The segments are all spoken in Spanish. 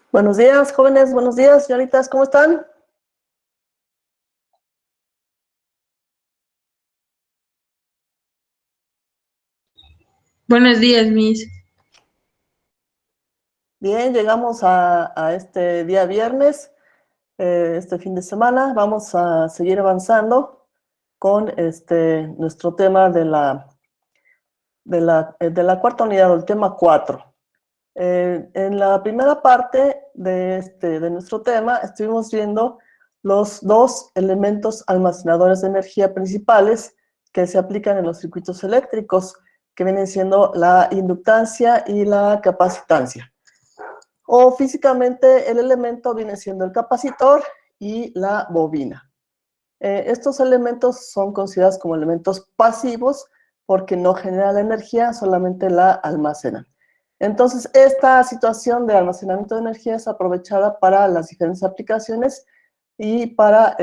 Buenos días, jóvenes, buenos días, señoritas, ¿cómo están? Buenos días, Miss. Bien, llegamos a este día viernes, este fin de semana. Vamos a seguir avanzando con nuestro tema de la cuarta unidad, el tema 4. En la primera parte de nuestro tema estuvimos viendo los dos elementos almacenadores de energía principales que se aplican en los circuitos eléctricos, que vienen siendo la inductancia y la capacitancia. O físicamente el elemento viene siendo el capacitor y la bobina. Estos elementos son considerados como elementos pasivos porque no generan la energía, solamente la almacenan. Entonces, esta situación de almacenamiento de energía es aprovechada para las diferentes aplicaciones y para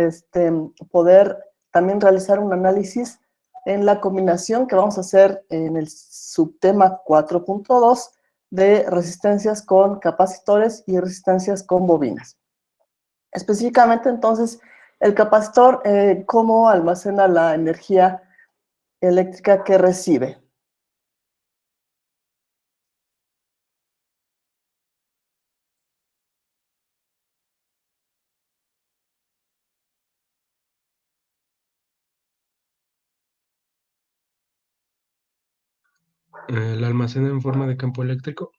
poder también realizar un análisis en la combinación que vamos a hacer en el subtema 4.2 de resistencias con capacitores y resistencias con bobinas. Específicamente, entonces, el capacitor, ¿cómo almacena la energía eléctrica que recibe? ¿La almacena en forma de campo eléctrico?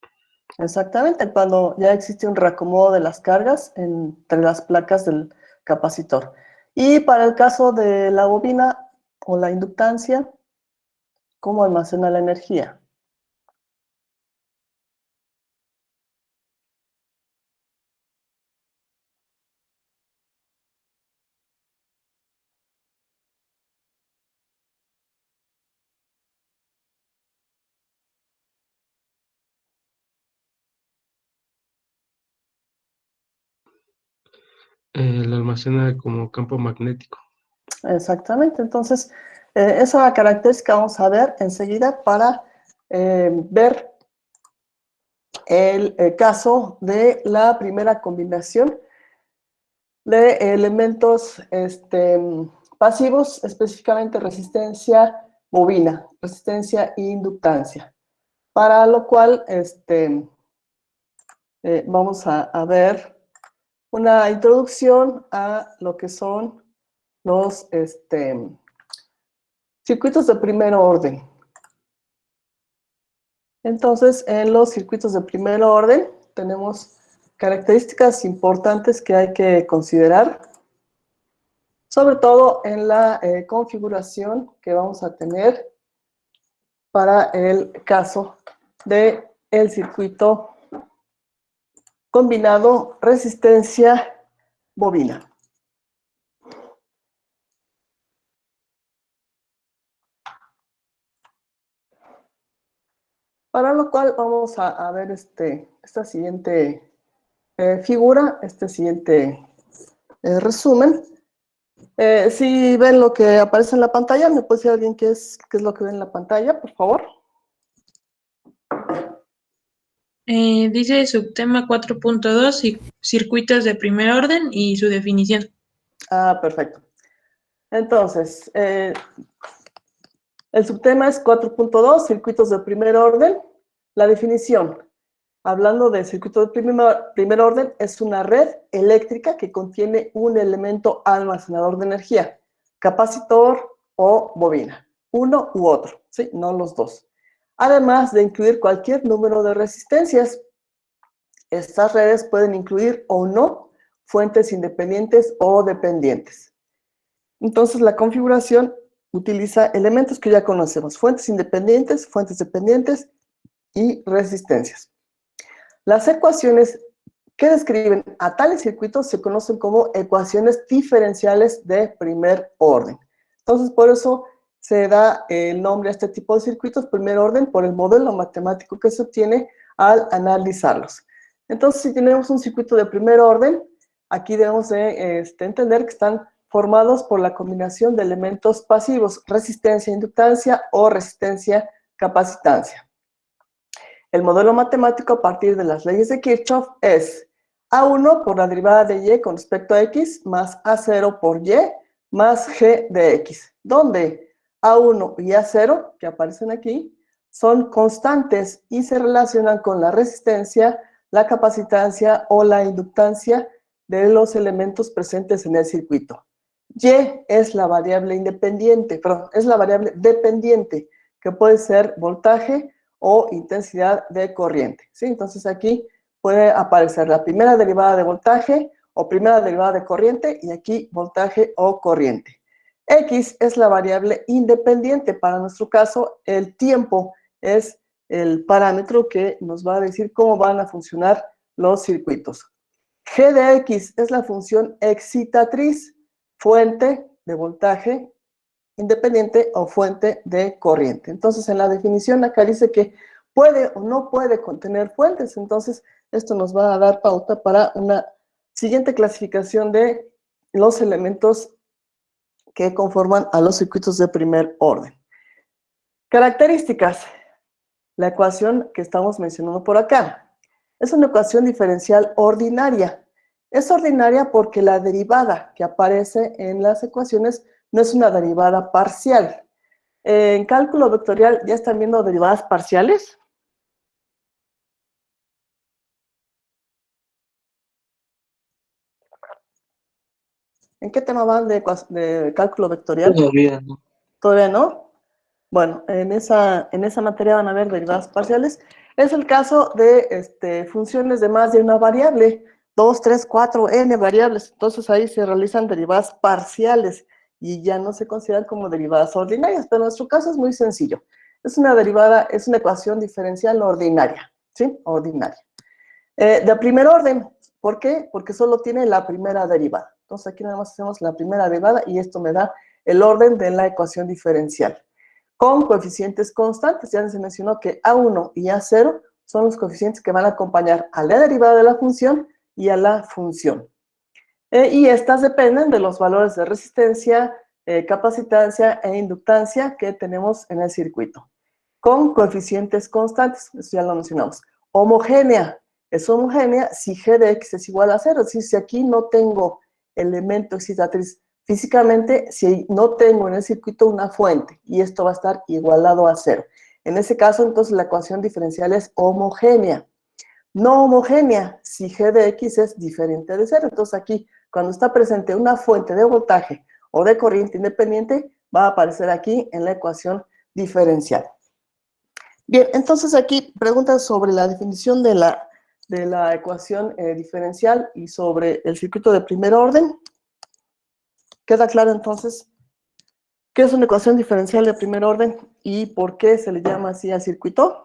Exactamente, cuando ya existe un reacomodo de las cargas entre las placas del capacitor. Y para el caso de la bobina o la inductancia, ¿cómo almacena la energía? La almacena como campo magnético. Exactamente, entonces esa característica vamos a ver enseguida para ver el caso de la primera combinación de elementos pasivos, específicamente resistencia bobina, resistencia e inductancia. Para lo cual vamos a ver una introducción a lo que son los circuitos de primer orden. Entonces, en los circuitos de primer orden tenemos características importantes que hay que considerar, sobre todo en la configuración que vamos a tener para el caso del circuito combinado resistencia bobina. Para lo cual vamos a ver esta siguiente figura, este siguiente resumen. Si ven lo que aparece en la pantalla, ¿me puede decir alguien qué es lo que ven en la pantalla, por favor? Dice subtema 4.2, circuitos de primer orden y su definición. Ah, perfecto. Entonces, el subtema es 4.2, circuitos de primer orden. La definición, hablando de circuito de primer orden, es una red eléctrica que contiene un elemento almacenador de energía, capacitor o bobina, uno u otro, ¿sí? No los dos. Además de incluir cualquier número de resistencias. Estas redes pueden incluir o no fuentes independientes o dependientes. Entonces, la configuración utiliza elementos que ya conocemos, fuentes independientes, fuentes dependientes y resistencias. Las ecuaciones que describen a tales circuitos se conocen como ecuaciones diferenciales de primer orden. Entonces, por eso se da el nombre a este tipo de circuitos, primer orden, por el modelo matemático que se obtiene al analizarlos. Entonces, si tenemos un circuito de primer orden, aquí debemos de entender que están formados por la combinación de elementos pasivos, resistencia, inductancia o resistencia, capacitancia. El modelo matemático a partir de las leyes de Kirchhoff es A1 por la derivada de y con respecto a x más A0 por y más g de x, donde A1 y A0, que aparecen aquí, son constantes y se relacionan con la resistencia, la capacitancia o la inductancia de los elementos presentes en el circuito. Y es la variable independiente, perdón, es la variable dependiente, que puede ser voltaje o intensidad de corriente, ¿sí? Entonces aquí puede aparecer la primera derivada de voltaje o primera derivada de corriente y aquí voltaje o corriente. X es la variable independiente. Para nuestro caso, el tiempo es el parámetro que nos va a decir cómo van a funcionar los circuitos. G de X es la función excitatriz, fuente de voltaje independiente o fuente de corriente. Entonces, en la definición acá dice que puede o no puede contener fuentes. Entonces, esto nos va a dar pauta para una siguiente clasificación de los elementos que conforman a los circuitos de primer orden. Características. La ecuación que estamos mencionando por acá. Es una ecuación diferencial ordinaria. Es ordinaria porque la derivada que aparece en las ecuaciones no es una derivada parcial. En cálculo vectorial, ¿ya están viendo derivadas parciales? ¿En qué tema van de cálculo vectorial? Todavía no. ¿Todavía no? Bueno, en esa materia van a ver derivadas parciales. Es el caso de funciones de más de una variable, 2, 3, 4, n variables. Entonces ahí se realizan derivadas parciales y ya no se consideran como derivadas ordinarias, pero en nuestro caso es muy sencillo. Es una derivada, es una ecuación diferencial ordinaria, ¿sí? Ordinaria. De primer orden, ¿por qué? Porque solo tiene la primera derivada. Entonces aquí nada más hacemos la primera derivada y esto me da el orden de la ecuación diferencial. Con coeficientes constantes, ya se mencionó que A1 y A0 son los coeficientes que van a acompañar a la derivada de la función y a la función. Y estas dependen de los valores de resistencia, capacitancia e inductancia que tenemos en el circuito. Con coeficientes constantes, eso ya lo mencionamos. Homogénea, es homogénea si g de x es igual a 0. Es decir, si aquí no tengo elemento excitatriz físicamente, si no tengo en el circuito una fuente, y esto va a estar igualado a 0. En ese caso, entonces, la ecuación diferencial es homogénea. No homogénea, si g de x es diferente de 0. Entonces aquí, cuando está presente una fuente de voltaje o de corriente independiente, va a aparecer aquí en la ecuación diferencial. Bien, entonces aquí preguntas sobre la definición de la ecuación diferencial y sobre el circuito de primer orden. ¿Queda claro entonces qué es una ecuación diferencial de primer orden y por qué se le llama así al circuito?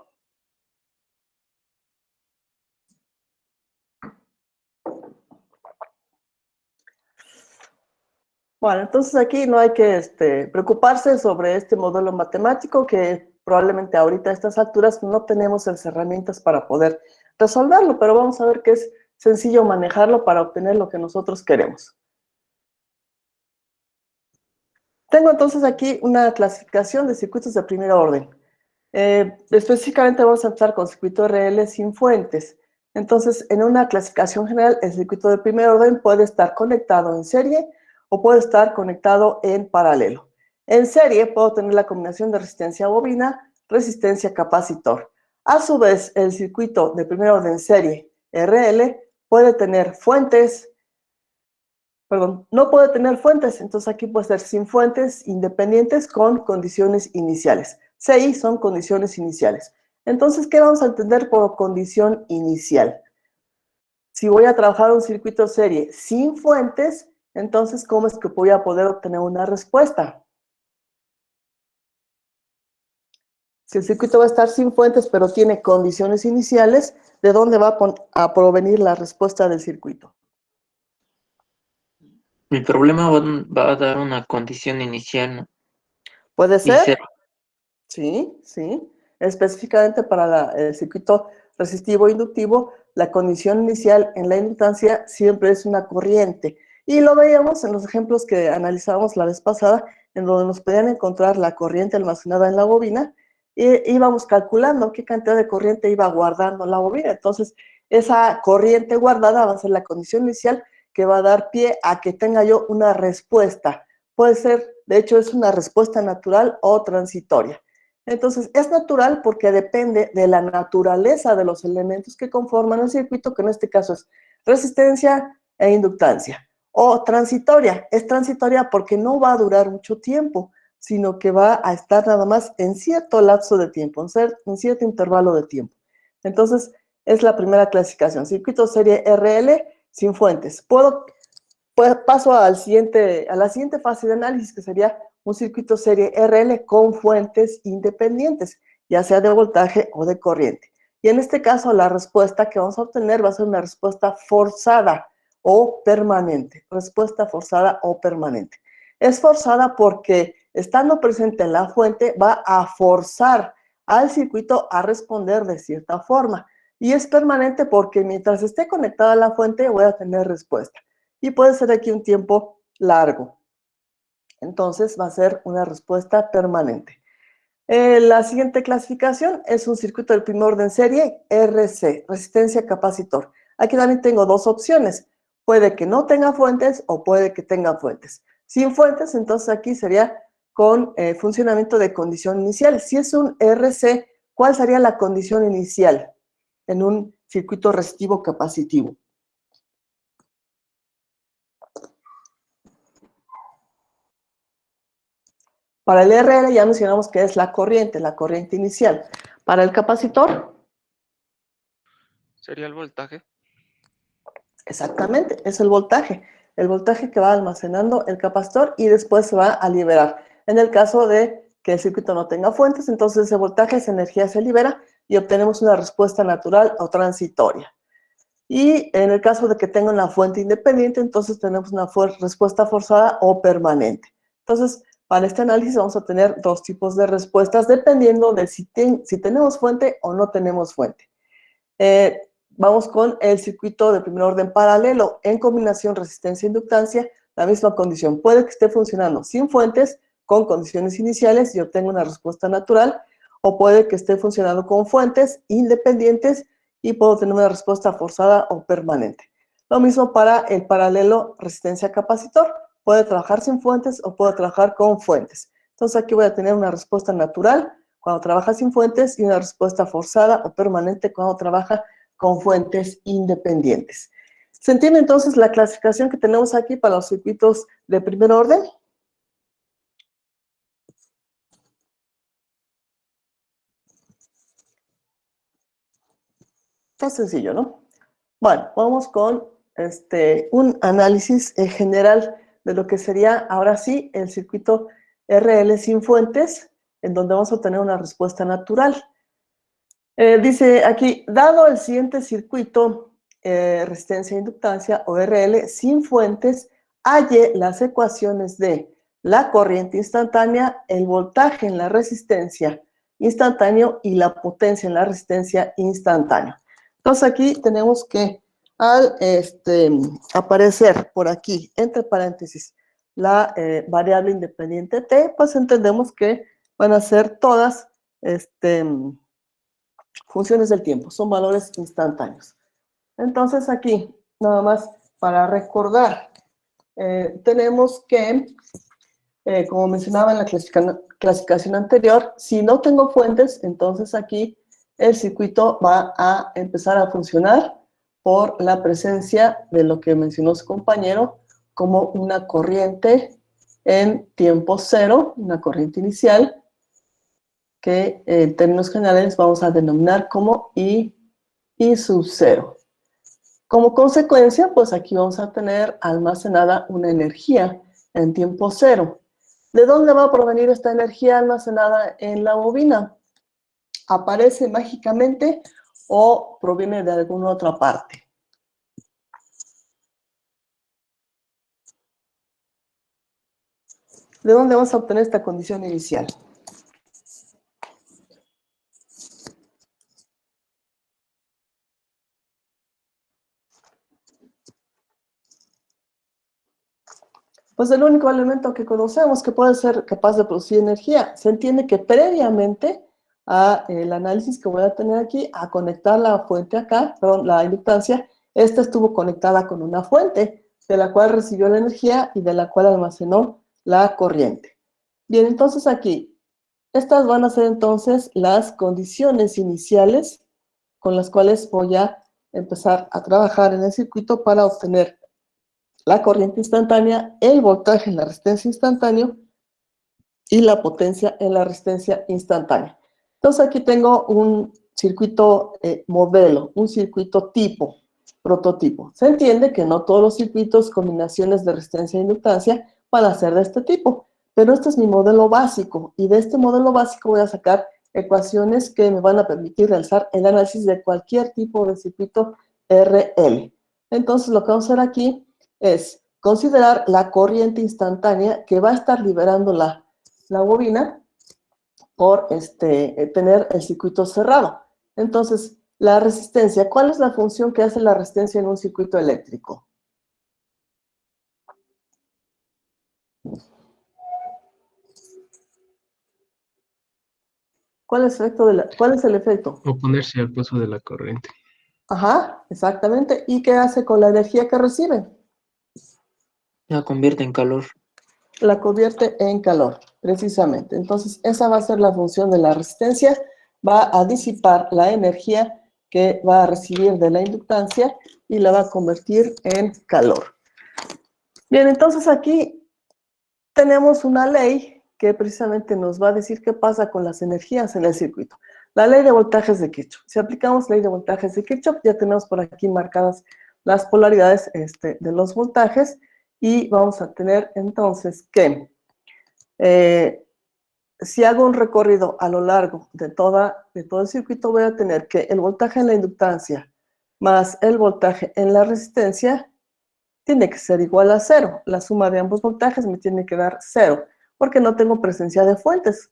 Bueno, entonces aquí no hay que preocuparse sobre este modelo matemático que probablemente ahorita a estas alturas no tenemos las herramientas para poder resolverlo, pero vamos a ver que es sencillo manejarlo para obtener lo que nosotros queremos. Tengo entonces aquí una clasificación de circuitos de primer orden. Específicamente vamos a empezar con circuito RL sin fuentes. Entonces, en una clasificación general, el circuito de primer orden puede estar conectado en serie o puede estar conectado en paralelo. En serie puedo tener la combinación de resistencia bobina, resistencia capacitor. A su vez, el circuito de primer orden serie RL puede tener fuentes, perdón, no puede tener fuentes, entonces aquí puede ser sin fuentes, independientes con condiciones iniciales. CI son condiciones iniciales. Entonces, ¿qué vamos a entender por condición inicial? Si voy a trabajar un circuito serie sin fuentes, entonces, ¿cómo es que voy a poder obtener una respuesta? Si el circuito va a estar sin fuentes, pero tiene condiciones iniciales, ¿de dónde va a provenir la respuesta del circuito? Mi problema va a dar una condición inicial, ¿no? ¿Puede Y ser? cero. Sí, sí. Específicamente para el circuito resistivo e inductivo, la condición inicial en la inductancia siempre es una corriente. Y lo veíamos en los ejemplos que analizábamos la vez pasada, en donde nos podían encontrar la corriente almacenada en la bobina, y íbamos calculando qué cantidad de corriente iba guardando la bobina. Entonces, esa corriente guardada va a ser la condición inicial que va a dar pie a que tenga yo una respuesta. Puede ser, de hecho, es una respuesta natural o transitoria. Entonces, es natural porque depende de la naturaleza de los elementos que conforman el circuito, que en este caso es resistencia e inductancia. O transitoria, es transitoria porque no va a durar mucho tiempo, sino que va a estar nada más en cierto lapso de tiempo, en cierto intervalo de tiempo. Entonces, es la primera clasificación. Circuito serie RL sin fuentes. Paso a la siguiente fase de análisis, que sería un circuito serie RL con fuentes independientes, ya sea de voltaje o de corriente. Y en este caso, la respuesta que vamos a obtener va a ser una respuesta forzada o permanente. Respuesta forzada o permanente. Es forzada porque, estando presente en la fuente, va a forzar al circuito a responder de cierta forma. Y es permanente porque mientras esté conectada a la fuente, voy a tener respuesta. Y puede ser aquí un tiempo largo. Entonces va a ser una respuesta permanente. La siguiente clasificación es un circuito del primer orden serie RC, resistencia capacitor. Aquí también tengo dos opciones. Puede que no tenga fuentes o puede que tenga fuentes. Sin fuentes, entonces aquí sería con funcionamiento de condición inicial. Si es un RC, ¿cuál sería la condición inicial en un circuito resistivo capacitivo? Para el RL ya mencionamos que es la corriente inicial. Para el capacitor, ¿Sería el voltaje? exactamente, es el voltaje que va almacenando el capacitor y después se va a liberar. En el caso de que el circuito no tenga fuentes, entonces ese voltaje, esa energía se libera y obtenemos una respuesta natural o transitoria. Y en el caso de que tenga una fuente independiente, entonces tenemos una respuesta forzada o permanente. Entonces, para este análisis vamos a tener dos tipos de respuestas dependiendo de si tenemos fuente o no tenemos fuente. Vamos con el circuito de primer orden paralelo en combinación resistencia-inductancia, la misma condición. Puede que esté funcionando sin fuentes, con condiciones iniciales y obtenga una respuesta natural, o puede que esté funcionando con fuentes independientes y puedo tener una respuesta forzada o permanente. Lo mismo para el paralelo resistencia-capacitor. Puede trabajar sin fuentes o puede trabajar con fuentes. Entonces aquí voy a tener una respuesta natural cuando trabaja sin fuentes y una respuesta forzada o permanente cuando trabaja con fuentes independientes. ¿Se entiende entonces la clasificación que tenemos aquí para los circuitos de primer orden? Está sencillo, ¿no? Bueno, vamos con un análisis general de lo que sería, ahora sí, el circuito RL sin fuentes, en donde vamos a obtener una respuesta natural. Dice aquí, dado el siguiente circuito, resistencia e inductancia, o RL, sin fuentes, halle las ecuaciones de la corriente instantánea, el voltaje en la resistencia instantáneo y la potencia en la resistencia instantánea. Entonces aquí tenemos que al aparecer por aquí, entre paréntesis, la variable independiente t, pues entendemos que van a ser todas funciones del tiempo, son valores instantáneos. Entonces aquí, nada más para recordar, tenemos que, como mencionaba en la clasificación anterior, si no tengo fuentes, entonces aquí el circuito va a empezar a funcionar por la presencia de lo que mencionó su compañero como una corriente en tiempo cero, una corriente inicial, que en términos generales vamos a denominar como I sub 0. Como consecuencia, pues aquí vamos a tener almacenada una energía en tiempo cero. ¿De dónde va a provenir esta energía almacenada en la bobina? ¿Aparece mágicamente o proviene de alguna otra parte? ¿De dónde vamos a obtener esta condición inicial? Pues el único elemento que conocemos que puede ser capaz de producir energía. Se entiende que previamente el análisis que voy a tener aquí, a conectar la fuente acá, perdón, la inductancia. Esta estuvo conectada con una fuente, de la cual recibió la energía y de la cual almacenó la corriente. Bien, entonces aquí, estas van a ser entonces las condiciones iniciales con las cuales voy a empezar a trabajar en el circuito para obtener la corriente instantánea, el voltaje en la resistencia instantánea y la potencia en la resistencia instantánea. Entonces aquí tengo un circuito modelo, un circuito tipo, prototipo. Se entiende que no todos los circuitos, combinaciones de resistencia e inductancia van a ser de este tipo, pero este es mi modelo básico y de este modelo básico voy a sacar ecuaciones que me van a permitir realizar el análisis de cualquier tipo de circuito RL. Entonces lo que vamos a hacer aquí es considerar la corriente instantánea que va a estar liberando la bobina por tener el circuito cerrado. Entonces, la resistencia, ¿cuál es la función que hace la resistencia en un circuito eléctrico? ¿Cuál es el efecto? Oponerse al paso de la corriente. Ajá, exactamente. ¿Y qué hace con la energía que recibe? La convierte en calor. La convierte en calor, precisamente. Entonces, esa va a ser la función de la resistencia. Va a disipar la energía que va a recibir de la inductancia y la va a convertir en calor. Bien, entonces aquí tenemos una ley que precisamente nos va a decir qué pasa con las energías en el circuito. La ley de voltajes de Kirchhoff. Si aplicamos ley de voltajes de Kirchhoff, ya tenemos por aquí marcadas las polaridades de los voltajes y vamos a tener entonces que si hago un recorrido a lo largo de todo el circuito, voy a tener que el voltaje en la inductancia más el voltaje en la resistencia tiene que ser igual a 0. La suma de ambos voltajes me tiene que dar 0, porque no tengo presencia de fuentes.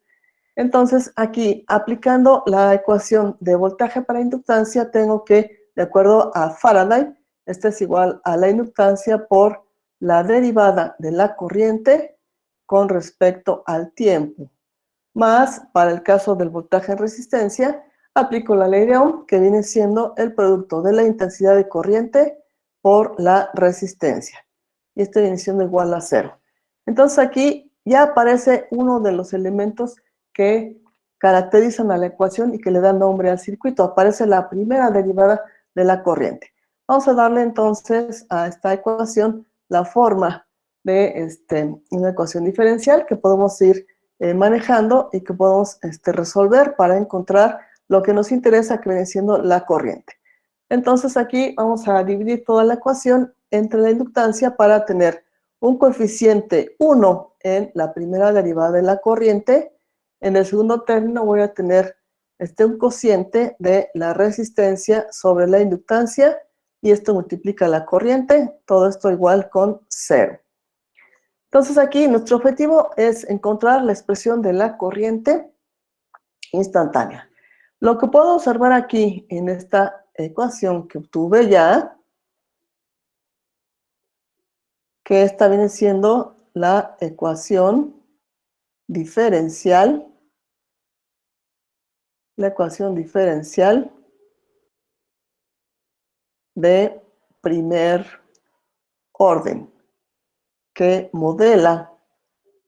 Entonces, aquí, aplicando la ecuación de voltaje para inductancia, tengo que, de acuerdo a Faraday, esta es igual a la inductancia por la derivada de la corriente con respecto al tiempo. Más, para el caso del voltaje en resistencia, aplico la ley de Ohm, que viene siendo el producto de la intensidad de corriente por la resistencia. Y este viene siendo igual a 0. Entonces aquí ya aparece uno de los elementos que caracterizan a la ecuación y que le dan nombre al circuito. Aparece la primera derivada de la corriente. Vamos a darle entonces a esta ecuación la forma de una ecuación diferencial que podemos ir manejando y que podemos resolver para encontrar lo que nos interesa, que viene siendo la corriente. Entonces aquí vamos a dividir toda la ecuación entre la inductancia para tener un coeficiente 1 en la primera derivada de la corriente. En el segundo término voy a tener un cociente de la resistencia sobre la inductancia y esto multiplica la corriente, todo esto igual con 0. Entonces aquí nuestro objetivo es encontrar la expresión de la corriente instantánea. Lo que puedo observar aquí en esta ecuación que obtuve ya, que esta viene siendo la ecuación diferencial, de primer orden, que modela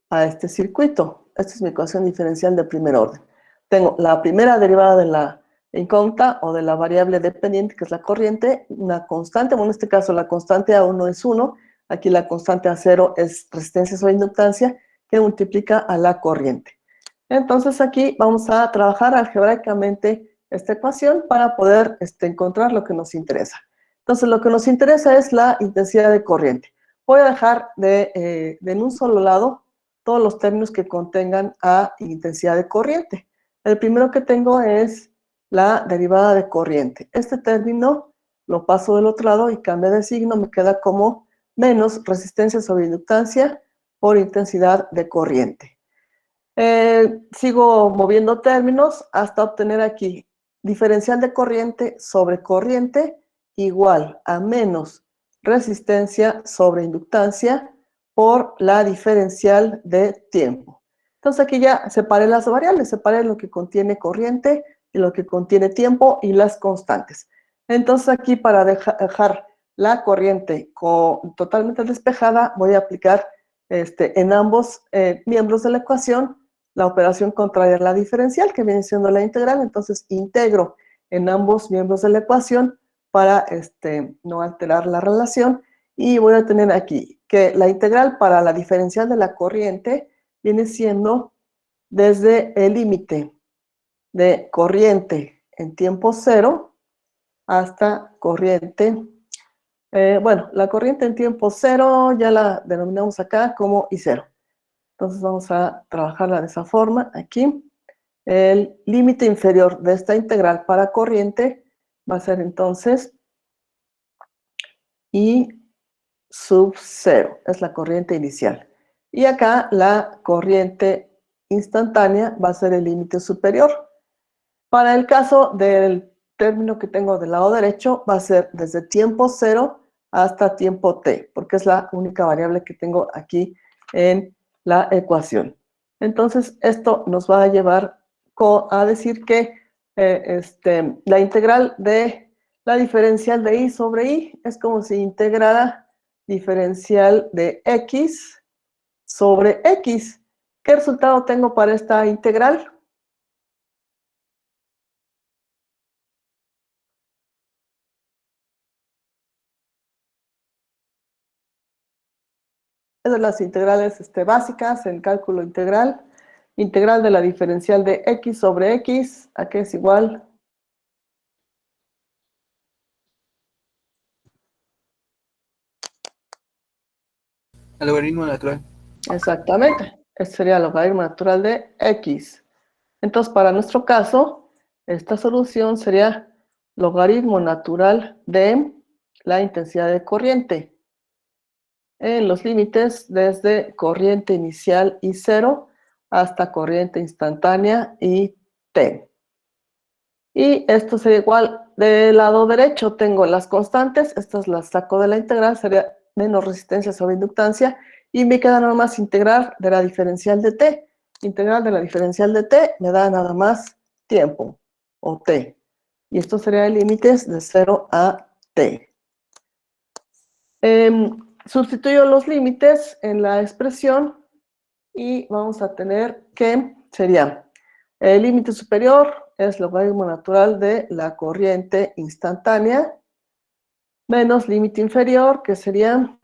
a este circuito. Esta es mi ecuación diferencial de primer orden. Tengo la primera derivada de la incógnita o de la variable dependiente, que es la corriente, una constante, bueno, en este caso la constante A1 es 1, aquí la constante A0 es resistencia sobre inductancia, que multiplica a la corriente. Entonces aquí vamos a trabajar algebraicamente esta ecuación para poder encontrar lo que nos interesa. Entonces lo que nos interesa es la intensidad de corriente. Voy a dejar de en un solo lado todos los términos que contengan a intensidad de corriente. El primero que tengo es la derivada de corriente. Este término lo paso del otro lado y cambia de signo, me queda como menos resistencia sobre inductancia por intensidad de corriente. Sigo moviendo términos hasta obtener aquí diferencial de corriente sobre corriente igual a menos resistencia sobre inductancia por la diferencial de tiempo. Entonces aquí ya separé las variables, separé lo que contiene corriente y lo que contiene tiempo y las constantes. Entonces aquí para dejar la corriente totalmente despejada, voy a aplicar en ambos miembros de la ecuación la operación contraria a la diferencial, que viene siendo la integral. Entonces integro en ambos miembros de la ecuación para no alterar la relación. Y voy a tener aquí que la integral para la diferencial de la corriente viene siendo desde el límite de corriente en tiempo cero hasta corriente. Bueno, la corriente en tiempo cero ya la denominamos acá como I0. Entonces vamos a trabajarla de esa forma aquí. El límite inferior de esta integral para corriente va a ser entonces I sub 0, es la corriente inicial. Y acá la corriente instantánea va a ser el límite superior. Para el caso del término que tengo del lado derecho, va a ser desde tiempo 0 hasta tiempo t, porque es la única variable que tengo aquí en la ecuación. Entonces, esto nos va a llevar a decir que la integral de la diferencial de y sobre y es como si integrara diferencial de x sobre x. ¿Qué resultado tengo para esta integral? Es de las integrales básicas en cálculo integral. Integral de la diferencial de x sobre x, ¿a qué es igual? El logaritmo natural. Exactamente. Este sería el logaritmo natural de x. Entonces, para nuestro caso, esta solución sería logaritmo natural de la intensidad de corriente en los límites desde corriente inicial I0 hasta corriente instantánea IT. Y esto sería igual, del lado derecho tengo las constantes, estas las saco de la integral, sería menos resistencia sobre inductancia, y me queda nada más integrar de la diferencial de t. Integral de la diferencial de t me da nada más tiempo, o t. Y esto sería límites de 0 a t. Sustituyo los límites en la expresión y vamos a tener que sería el límite superior es logaritmo natural de la corriente instantánea menos límite inferior, que sería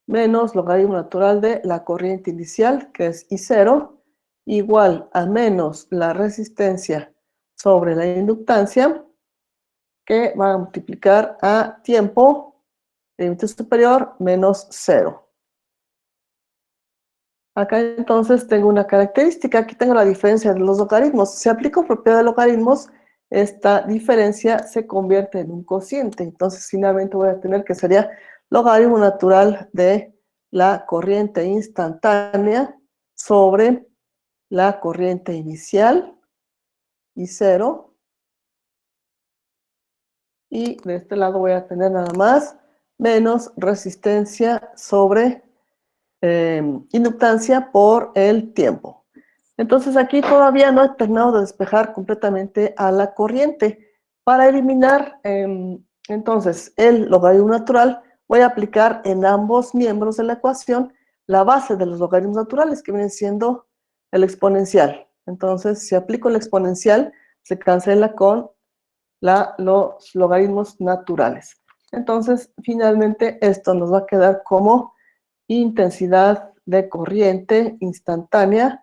menos logaritmo natural de la corriente inicial, que es I0, igual a menos la resistencia sobre la inductancia, que va a multiplicar a tiempo, límite superior, menos 0. Acá entonces tengo una característica, aquí tengo la diferencia de los logaritmos. Si aplico propiedad de logaritmos, esta diferencia se convierte en un cociente. Entonces finalmente voy a tener que sería logaritmo natural de la corriente instantánea sobre la corriente inicial, I0. Y de este lado voy a tener nada más menos resistencia sobre inductancia por el tiempo. Entonces aquí todavía no he terminado de despejar completamente a la corriente. Para eliminar entonces el logaritmo natural, voy a aplicar en ambos miembros de la ecuación la base de los logaritmos naturales, que viene siendo el exponencial. Entonces, si aplico el exponencial, se cancela con los logaritmos naturales. Entonces, finalmente, esto nos va a quedar como intensidad de corriente instantánea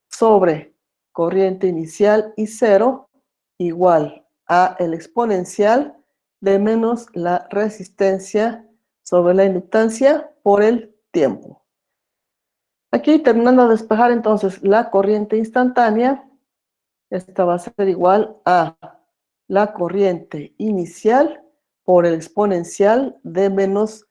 sobre corriente inicial I0 igual a el exponencial de menos la resistencia sobre la inductancia por el tiempo. Aquí terminando de despejar entonces la corriente instantánea, esta va a ser igual a la corriente inicial por el exponencial de menos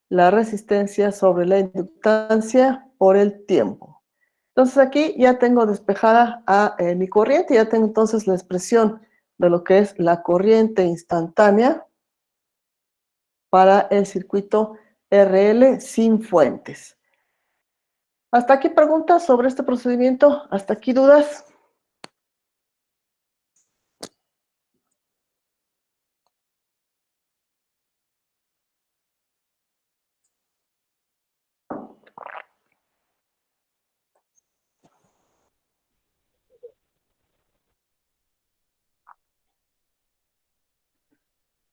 la resistencia sobre la inductancia por el tiempo. Entonces aquí ya tengo despejada a mi corriente, ya tengo entonces la expresión de lo que es la corriente instantánea para el circuito RL sin fuentes. ¿Hasta aquí preguntas sobre este procedimiento? ¿Hasta aquí dudas?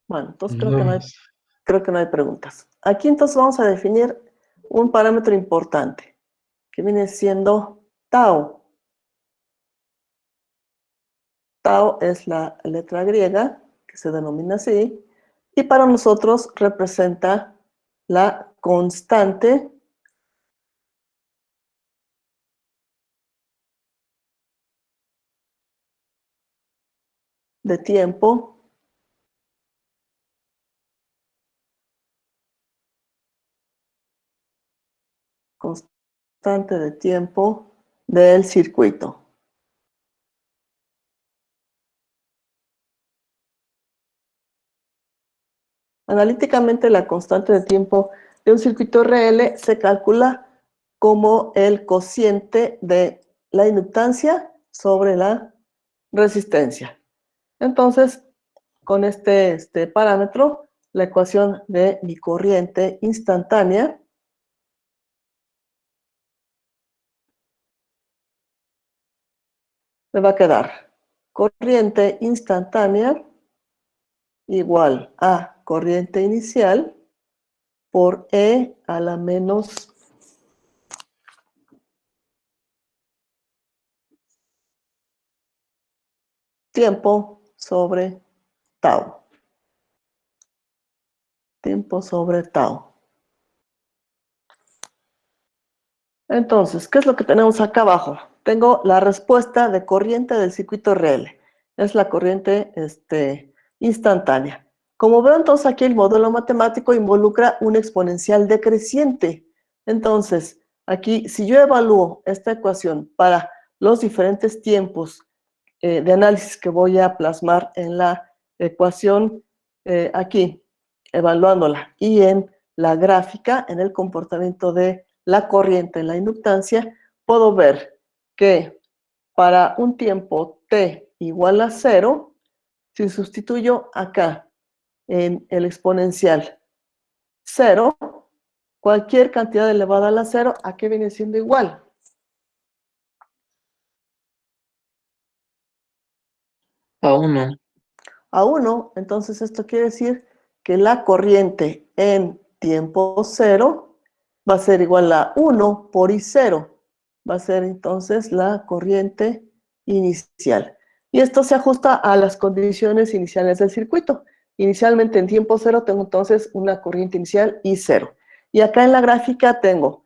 Bueno, entonces creo que no hay preguntas. Aquí entonces vamos a definir un parámetro importante, que viene siendo tau. Tau es la letra griega, que se denomina así, y para nosotros representa la constante de tiempo del circuito. Analíticamente, la constante de tiempo de un circuito RL se calcula como el cociente de la inductancia sobre la resistencia. Entonces, con este parámetro, la ecuación de mi corriente instantánea me va a quedar corriente instantánea igual a corriente inicial por E a la menos tiempo sobre tau. Tiempo sobre tau. Entonces, ¿qué es lo que tenemos acá abajo? Tengo la respuesta de corriente del circuito RL. Es la corriente instantánea. Como veo, entonces aquí el módulo matemático involucra un exponencial decreciente. Entonces, aquí, si yo evalúo esta ecuación para los diferentes tiempos de análisis que voy a plasmar en la ecuación aquí, evaluándola, y en la gráfica, en el comportamiento de la corriente en la inductancia, puedo ver que para un tiempo t igual a 0, si sustituyo acá en el exponencial 0, cualquier cantidad elevada a la 0, ¿a qué viene siendo igual? A 1. A 1, entonces esto quiere decir que la corriente en tiempo 0 va a ser igual a 1 por I0. Va a ser entonces la corriente inicial. Y esto se ajusta a las condiciones iniciales del circuito. Inicialmente en tiempo 0 tengo entonces una corriente inicial I0. Y acá en la gráfica tengo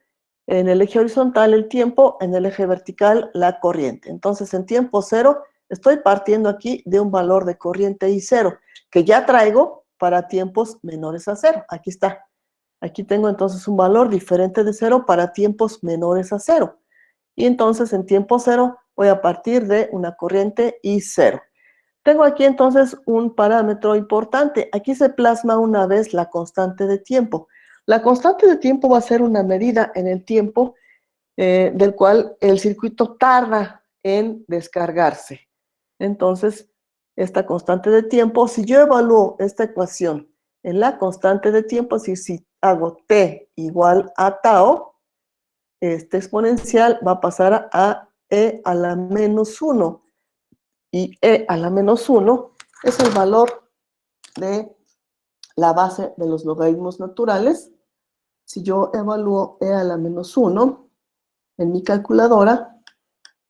en el eje horizontal el tiempo, en el eje vertical la corriente. Entonces en tiempo 0 estoy partiendo aquí de un valor de corriente I0 que ya traigo para tiempos menores a 0. Aquí está. Aquí tengo entonces un valor diferente de 0 para tiempos menores a 0. Y entonces en tiempo 0 voy a partir de una corriente I0. Tengo aquí entonces un parámetro importante. Aquí se plasma una vez la constante de tiempo. La constante de tiempo va a ser una medida en el tiempo del cual el circuito tarda en descargarse. Entonces, esta constante de tiempo, si yo evalúo esta ecuación en la constante de tiempo, es decir, si hago t igual a tau, este exponencial va a pasar a e a la menos 1. Y e a la menos 1 es el valor de la base de los logaritmos naturales. Si yo evalúo e a la menos 1 en mi calculadora,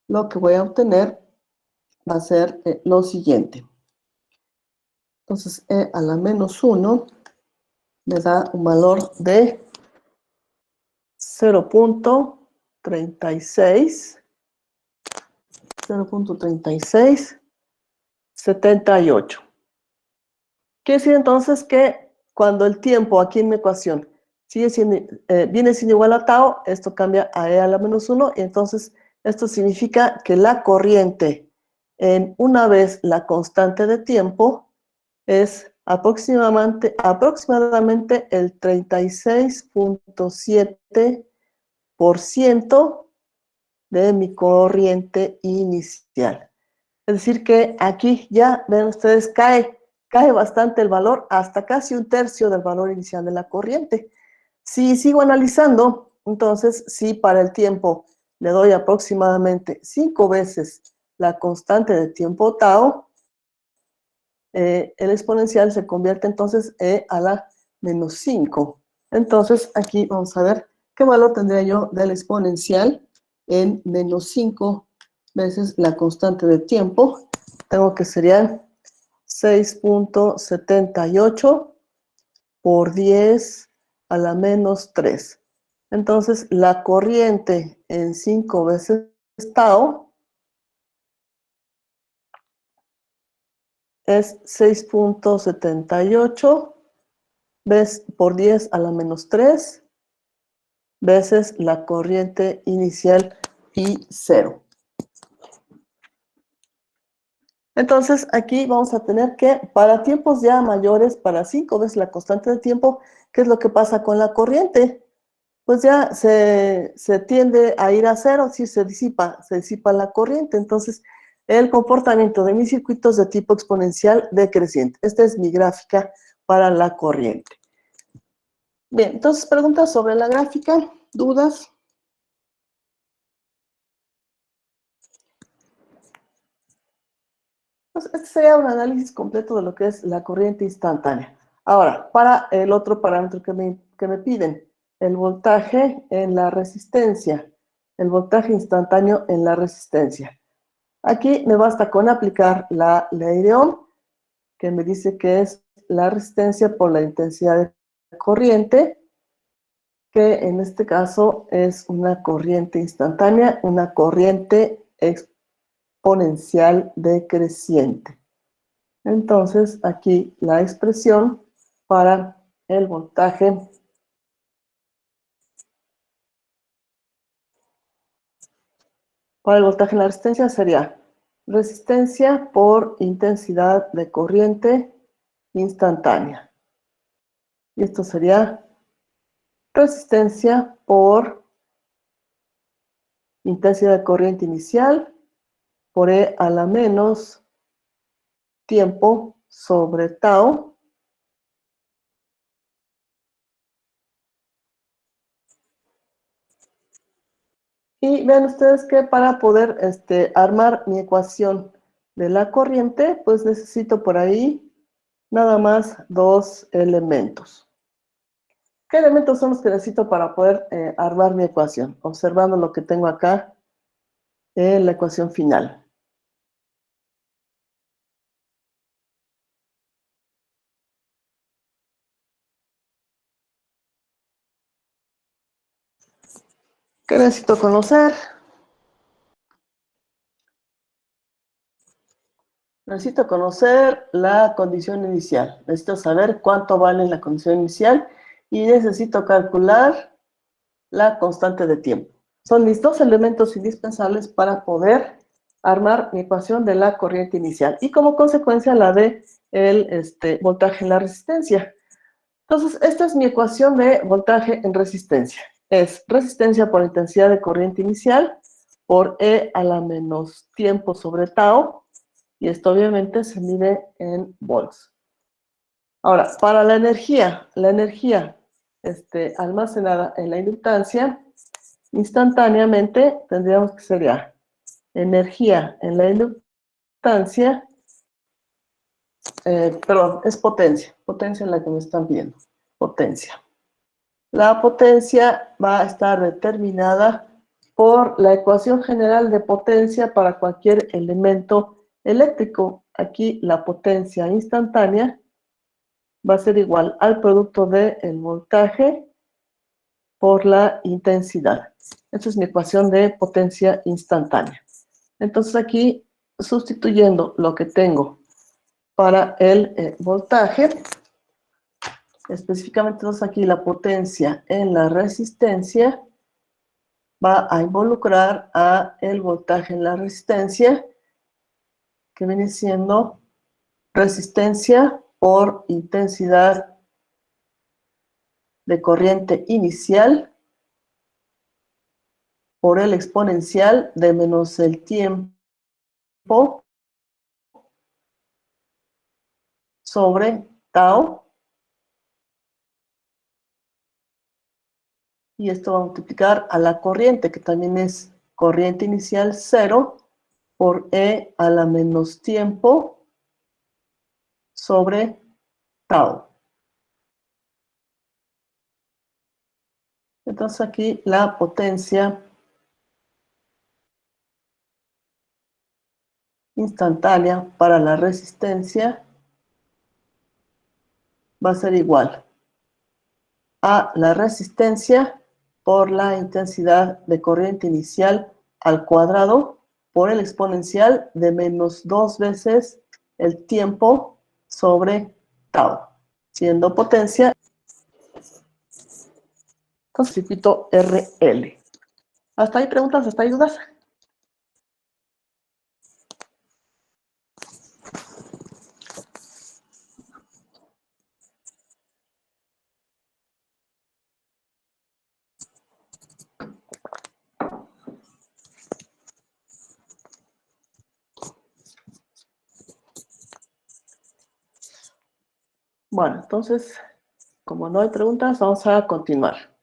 lo que voy a obtener va a ser lo siguiente. Entonces, e a la menos 1 me da un valor de 0.3678. Quiere decir entonces que cuando el tiempo aquí en mi ecuación viene siendo igual a tau, esto cambia a e a la menos 1, y entonces esto significa que la corriente en una vez la constante de tiempo es aproximadamente el 36.7 de mi corriente inicial. Es decir que aquí ya ven ustedes, cae bastante el valor, hasta casi 1/3 del valor inicial de la corriente. Si sigo analizando, entonces si para el tiempo le doy aproximadamente 5 veces la constante de tiempo tau, el exponencial se convierte entonces a la -5. Entonces aquí vamos a ver qué valor tendría yo del exponencial en -5 veces la constante de tiempo. Tengo que serían 6.78 por 10 a la -3. Entonces, la corriente en 5 veces tau es 6.78 por 10 a la -3 veces la corriente inicial I0. Entonces, aquí vamos a tener que, para tiempos ya mayores, para 5 veces la constante de tiempo, ¿qué es lo que pasa con la corriente? Pues ya se tiende a ir a cero, si se disipa la corriente. Entonces, el comportamiento de mis circuitos de tipo exponencial decreciente. Esta es mi gráfica para la corriente. Bien, entonces, preguntas sobre la gráfica, dudas. Pues este sería un análisis completo de lo que es la corriente instantánea. Ahora, para el otro parámetro que me piden, el voltaje en la resistencia, el voltaje instantáneo en la resistencia. Aquí me basta con aplicar la ley de Ohm, que me dice que es la resistencia por la intensidad de corriente, que en este caso es una corriente instantánea, una corriente exponencial decreciente. Entonces, aquí la expresión para el voltaje en la resistencia sería resistencia por intensidad de corriente instantánea. Y esto sería resistencia por intensidad de corriente inicial por E a la menos tiempo sobre tau. Y vean ustedes que para poder armar mi ecuación de la corriente, pues necesito por ahí nada más 2 elementos. ¿Qué elementos son los que necesito para poder armar mi ecuación? Observando lo que tengo acá en la ecuación final. ¿Qué necesito conocer? Necesito conocer la condición inicial. Necesito saber cuánto vale la condición inicial y necesito calcular la constante de tiempo. Son mis 2 elementos indispensables para poder armar mi ecuación de la corriente inicial y como consecuencia la de el voltaje en la resistencia. Entonces, esta es mi ecuación de voltaje en resistencia. Es resistencia por intensidad de corriente inicial por E a la menos tiempo sobre tau, y esto obviamente se mide en volts. Ahora, para la energía almacenada en la inductancia, instantáneamente tendríamos que sería energía en la inductancia, perdón, es potencia en la que me están viendo, potencia. La potencia va a estar determinada por la ecuación general de potencia para cualquier elemento eléctrico. Aquí la potencia instantánea va a ser igual al producto del voltaje por la intensidad. Esta es mi ecuación de potencia instantánea. Entonces aquí, sustituyendo lo que tengo para el voltaje, específicamente entonces aquí la potencia en la resistencia va a involucrar a el voltaje en la resistencia, que viene siendo resistencia por intensidad de corriente inicial por el exponencial de menos el tiempo sobre tau. Y esto va a multiplicar a la corriente, que también es corriente inicial 0 por e a la menos tiempo sobre tau. Entonces aquí la potencia instantánea para la resistencia va a ser igual a la resistencia por la intensidad de corriente inicial al cuadrado por el exponencial de menos 2 veces el tiempo sobre tau, siendo potencia con circuito RL. ¿Hasta ahí preguntas? ¿Hasta ahí dudas? Bueno, entonces, como no hay preguntas, vamos a continuar.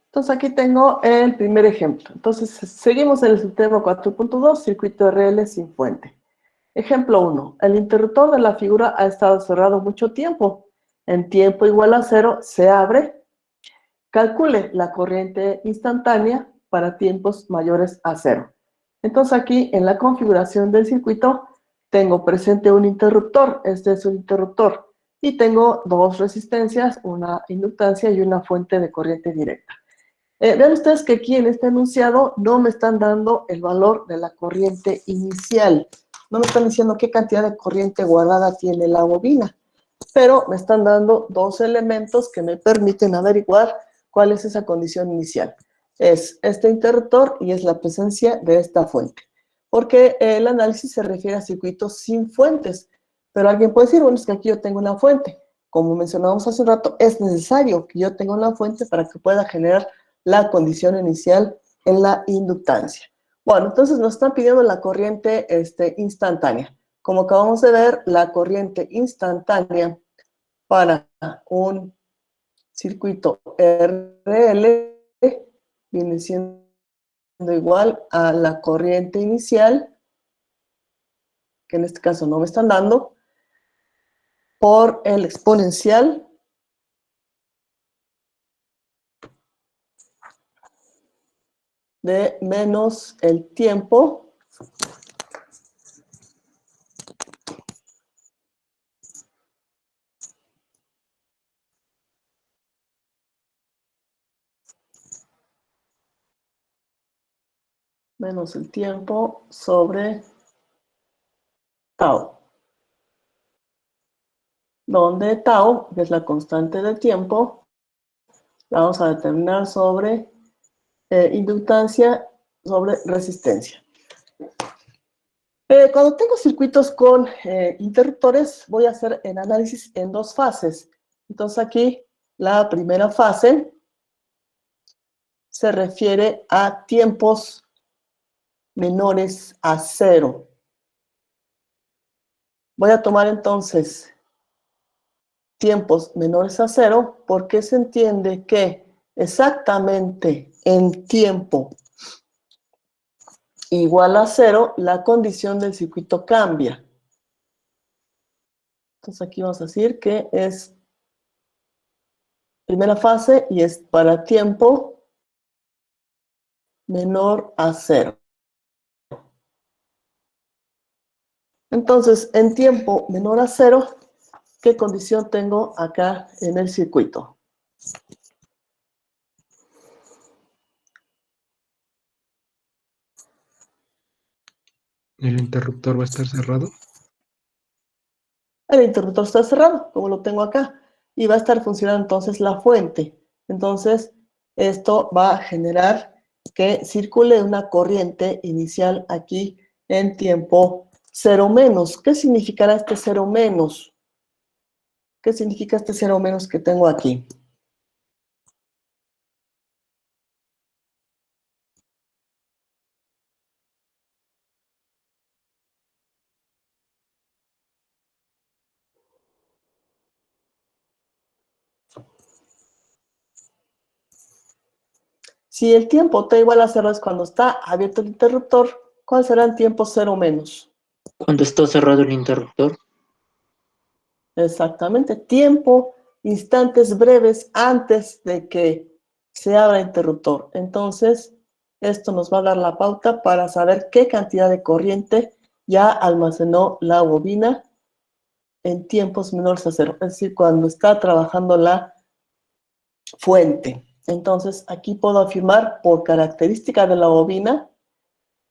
Entonces aquí tengo el primer ejemplo. Entonces seguimos en el subtema 4.2, circuito RL sin fuente. Ejemplo 1. El interruptor de la figura ha estado cerrado mucho tiempo. En tiempo igual a 0 se abre. Calcule la corriente instantánea para tiempos mayores a 0. Entonces aquí en la configuración del circuito tengo presente un interruptor. Este es un interruptor. Y tengo dos resistencias, una inductancia y una fuente de corriente directa. Vean ustedes que aquí en este enunciado no me están dando el valor de la corriente inicial. No me están diciendo qué cantidad de corriente guardada tiene la bobina. Pero me están dando dos elementos que me permiten averiguar cuál es esa condición inicial. Es este interruptor y es la presencia de esta fuente. Porque el análisis se refiere a circuitos sin fuentes. Pero alguien puede decir, bueno, es que aquí yo tengo una fuente. Como mencionamos hace un rato, es necesario que yo tenga una fuente para que pueda generar la condición inicial en la inductancia. Bueno, entonces nos están pidiendo la corriente instantánea. Como acabamos de ver, la corriente instantánea para un circuito RL viene siendo igual a la corriente inicial, que en este caso no me están dando, por el exponencial de menos el tiempo sobre tau, donde tau, que es la constante de tiempo, la vamos a determinar sobre inductancia sobre resistencia. Cuando tengo circuitos con interruptores, voy a hacer el análisis en dos fases. Entonces aquí la primera fase se refiere a tiempos menores a 0. Voy a tomar entonces tiempos menores a 0 porque se entiende que exactamente en tiempo igual a 0, la condición del circuito cambia. Entonces aquí vamos a decir que es primera fase y es para tiempo menor a 0. Entonces, en tiempo menor a 0, ¿qué condición tengo acá en el circuito? ¿El interruptor va a estar cerrado? El interruptor está cerrado, como lo tengo acá, y va a estar funcionando entonces la fuente. Entonces, esto va a generar que circule una corriente inicial aquí en tiempo 0 menos. ¿Qué significará este 0 menos? ¿Qué significa este cero menos que tengo aquí? Si el tiempo t igual a 0 es cuando está abierto el interruptor, ¿cuál será el tiempo 0 menos? Cuando está cerrado el interruptor. Exactamente, tiempo, instantes breves antes de que se abra el interruptor. Entonces, esto nos va a dar la pauta para saber qué cantidad de corriente ya almacenó la bobina en tiempos menores a 0, es decir, cuando está trabajando la fuente. Entonces, aquí puedo afirmar por característica de la bobina,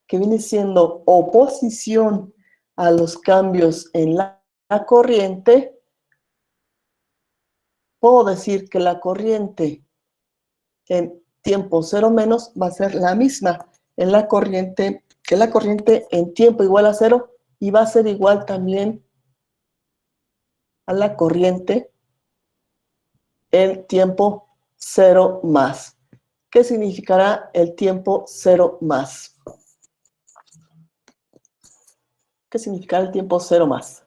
que viene siendo oposición a los cambios en la corriente, puedo decir que la corriente en tiempo 0 menos va a ser la misma en la corriente, que la corriente en tiempo igual a 0, y va a ser igual también a la corriente en tiempo 0 más. ¿Qué significará el tiempo 0 más? ¿Qué significará el tiempo 0 más?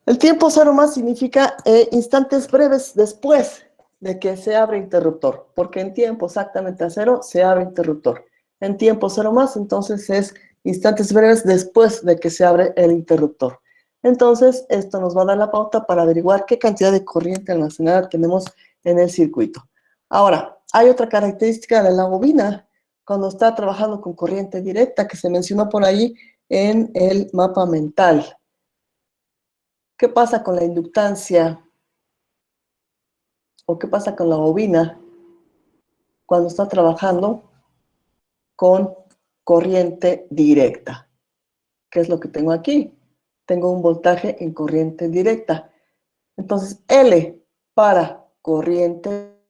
El tiempo 0 más significa instantes breves después de que se abre interruptor, porque en tiempo exactamente a 0 se abre interruptor. En tiempo 0 más, entonces es instantes breves después de que se abre el interruptor. Entonces, esto nos va a dar la pauta para averiguar qué cantidad de corriente almacenada tenemos en el circuito. Ahora, hay otra característica de la bobina cuando está trabajando con corriente directa que se mencionó por ahí en el mapa mental. ¿Qué pasa con la inductancia o qué pasa con la bobina cuando está trabajando con corriente directa? ¿Qué es lo que tengo aquí? Tengo un voltaje en corriente directa. Entonces, L para corriente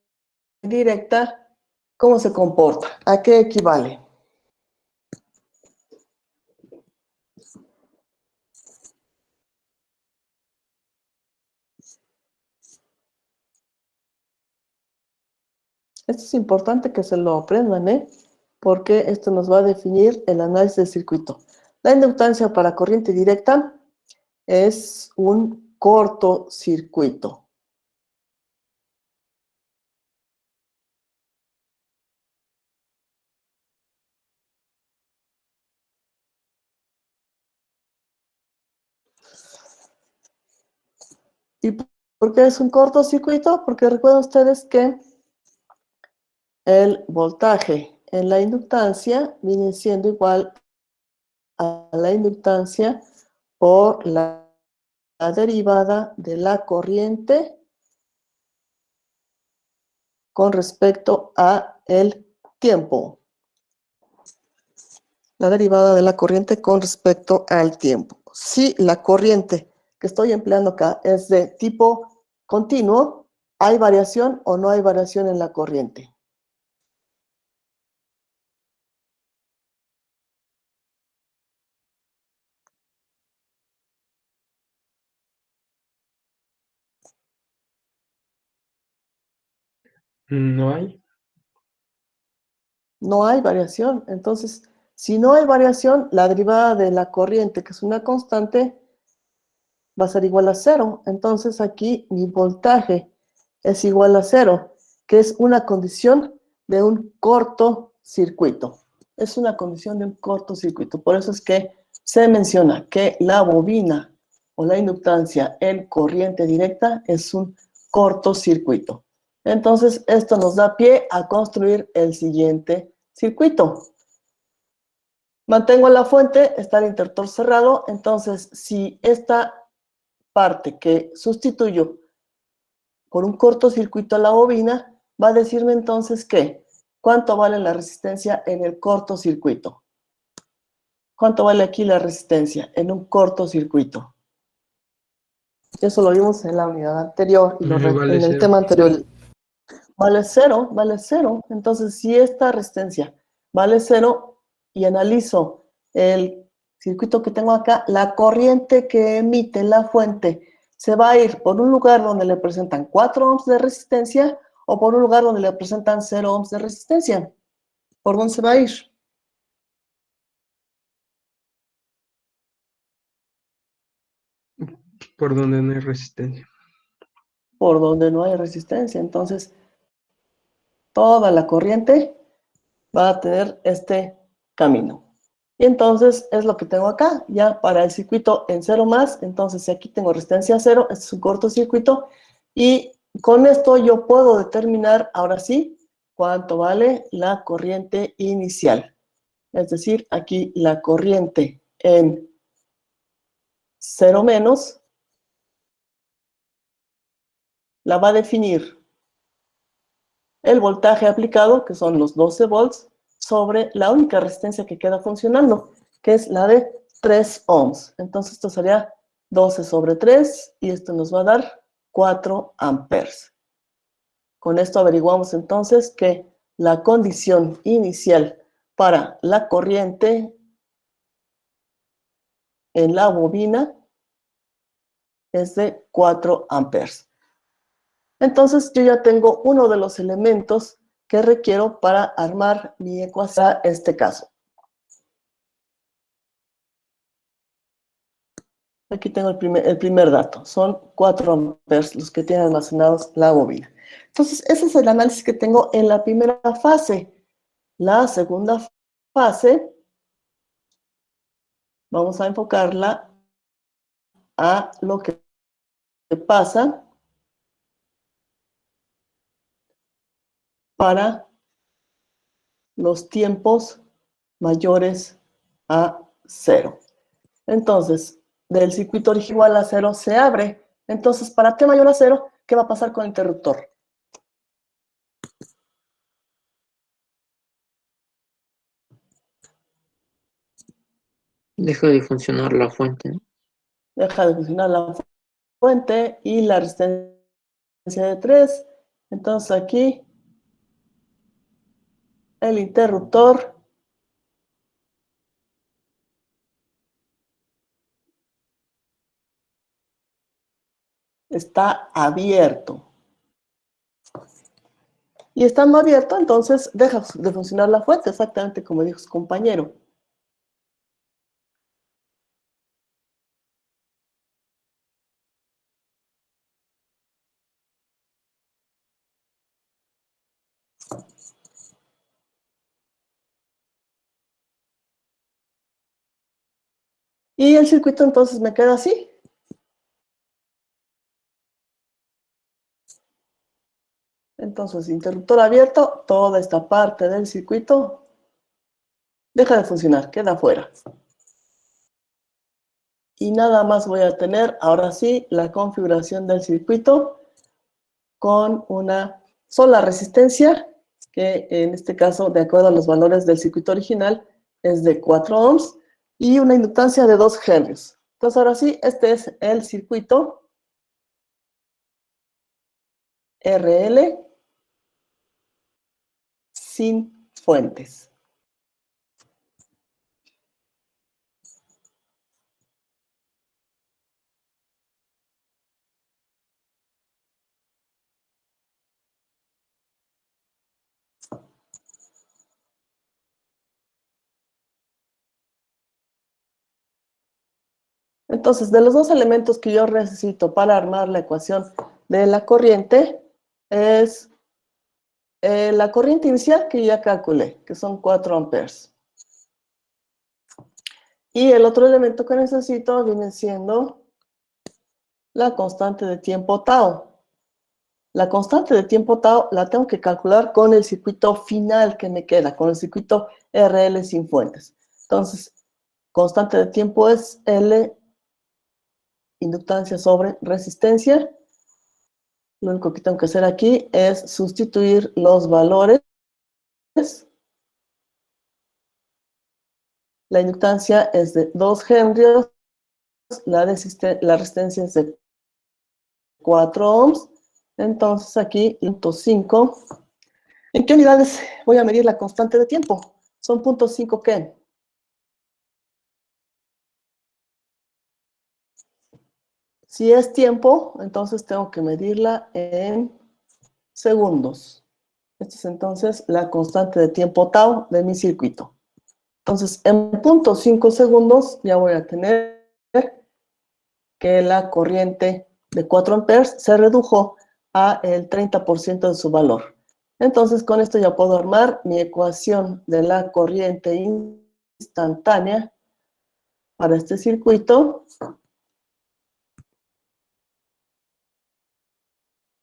directa, ¿cómo se comporta? ¿A qué equivale? Esto es importante que se lo aprendan, porque esto nos va a definir el análisis del circuito. La inductancia para corriente directa es un cortocircuito. ¿Y por qué es un cortocircuito? Porque recuerden ustedes que el voltaje en la inductancia viene siendo igual a la inductancia por la derivada de la corriente con respecto a el tiempo. La derivada de la corriente con respecto al tiempo. Si la corriente que estoy empleando acá es de tipo continuo, ¿hay variación o no hay variación en la corriente? No hay. No hay variación. Entonces, si no hay variación, la derivada de la corriente, que es una constante, va a ser igual a 0. Entonces, aquí mi voltaje es igual a 0, que es una condición de un cortocircuito. Es una condición de un cortocircuito. Por eso es que se menciona que la bobina o la inductancia en corriente directa es un cortocircuito. Entonces, esto nos da pie a construir el siguiente circuito. Mantengo la fuente, está el interruptor cerrado, entonces si esta parte que sustituyo por un cortocircuito a la bobina, va a decirme entonces que ¿cuánto vale la resistencia en el cortocircuito? ¿Cuánto vale aquí la resistencia en un cortocircuito? Eso lo vimos en la unidad anterior y Vale en el 0. tema anterior. Vale 0, vale 0. Entonces, si esta resistencia vale 0 y analizo el circuito que tengo acá, la corriente que emite la fuente se va a ir por un lugar donde le presentan 4 ohms de resistencia o por un lugar donde le presentan 0 ohms de resistencia. ¿Por dónde se va a ir? Por donde no hay resistencia. Por donde no hay resistencia. Entonces, toda la corriente va a tener este camino. Y entonces es lo que tengo acá, ya para el circuito en 0 más. Entonces, si aquí tengo resistencia 0, este es un cortocircuito. Y con esto yo puedo determinar, ahora sí, cuánto vale la corriente inicial. Es decir, aquí la corriente en 0 menos la va a definir el voltaje aplicado, que son los 12 volts, sobre la única resistencia que queda funcionando, que es la de 3 ohms. Entonces esto sería 12 sobre 3 y esto nos va a dar 4 amperes. Con esto averiguamos entonces que la condición inicial para la corriente en la bobina es de 4 amperes. Entonces yo ya tengo uno de los elementos que requiero para armar mi ecuación en este caso. Aquí tengo el primer dato, son 4 amperes los que tiene almacenados la bobina. Entonces ese es el análisis que tengo en la primera fase. La segunda fase, vamos a enfocarla a lo que pasa para los tiempos mayores a 0. Entonces, del circuito original a 0 se abre. Entonces, para t mayor a 0, ¿qué va a pasar con el interruptor? Deja de funcionar la fuente, ¿no? Deja de funcionar la fuente y la resistencia de 3. Entonces, aquí el interruptor está abierto. Y estando abierto, entonces deja de funcionar la fuente, exactamente como dijo su compañero. Y el circuito entonces me queda así. Entonces, interruptor abierto, toda esta parte del circuito deja de funcionar, queda fuera. Y nada más voy a tener, ahora sí, la configuración del circuito con una sola resistencia, que en este caso, de acuerdo a los valores del circuito original, es de 4 ohms, y una inductancia de 2 Henrys. Entonces, ahora sí, este es el circuito RL sin fuentes. Entonces, de los dos elementos que yo necesito para armar la ecuación de la corriente, es la corriente inicial que ya calculé, que son 4 amperes. Y el otro elemento que necesito viene siendo la constante de tiempo tau. La constante de tiempo tau la tengo que calcular con el circuito final que me queda, con el circuito RL sin fuentes. Entonces, constante de tiempo es L, inductancia sobre resistencia. Lo único que tengo que hacer aquí es sustituir los valores. La inductancia es de 2 Henry, la resistencia es de 4 ohms. Entonces aquí, 0.5. ¿En qué unidades voy a medir la constante de tiempo? Son 0.5 ¿qué? Si es tiempo, entonces tengo que medirla en segundos. Esta es entonces la constante de tiempo tau de mi circuito. Entonces, en 0.5 segundos ya voy a tener que la corriente de 4 amperes se redujo a el 30% de su valor. Entonces, con esto ya puedo armar mi ecuación de la corriente instantánea para este circuito.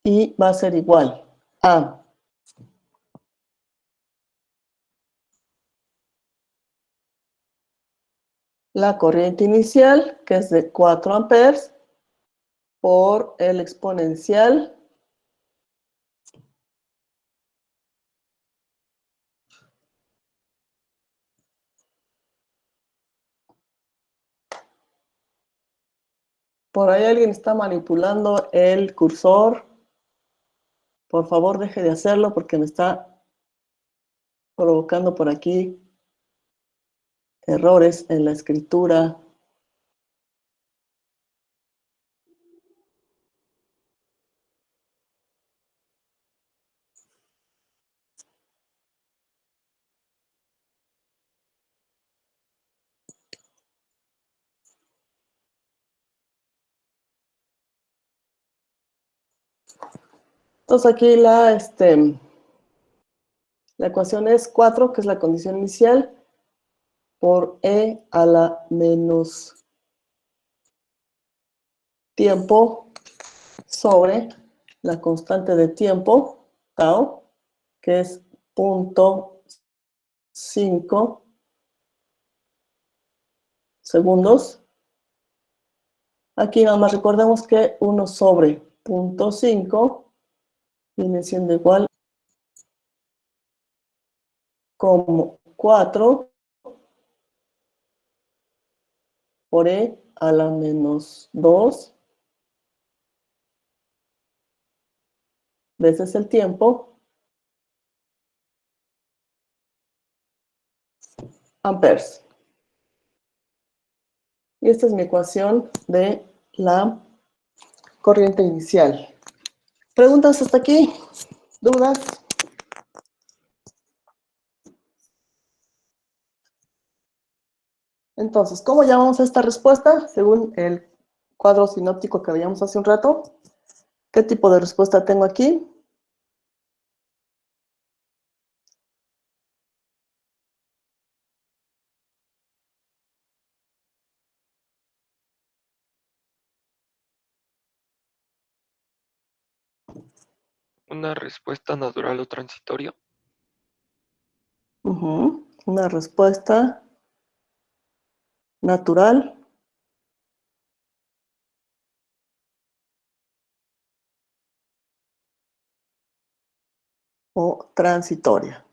Y va a ser igual a la corriente inicial, que es de 4 amperes, por el exponencial por ahí alguien está manipulando el cursor. Por favor, deje de hacerlo porque me está provocando por aquí errores en la escritura. Entonces aquí la ecuación es 4, que es la condición inicial, por E a la menos tiempo sobre la constante de tiempo, tau, que es 0.5 segundos. Aquí nada más recordemos que 1 sobre 0.5 viene siendo igual como 4 por E a la menos 2 veces el tiempo, amperes. Y esta es mi ecuación de la corriente inicial. ¿Preguntas hasta aquí? ¿Dudas? Entonces, ¿cómo llamamos a esta respuesta? Según el cuadro sinóptico que veíamos hace un rato. ¿Qué tipo de respuesta tengo aquí? Una respuesta natural o transitoria. Una respuesta natural o transitoria.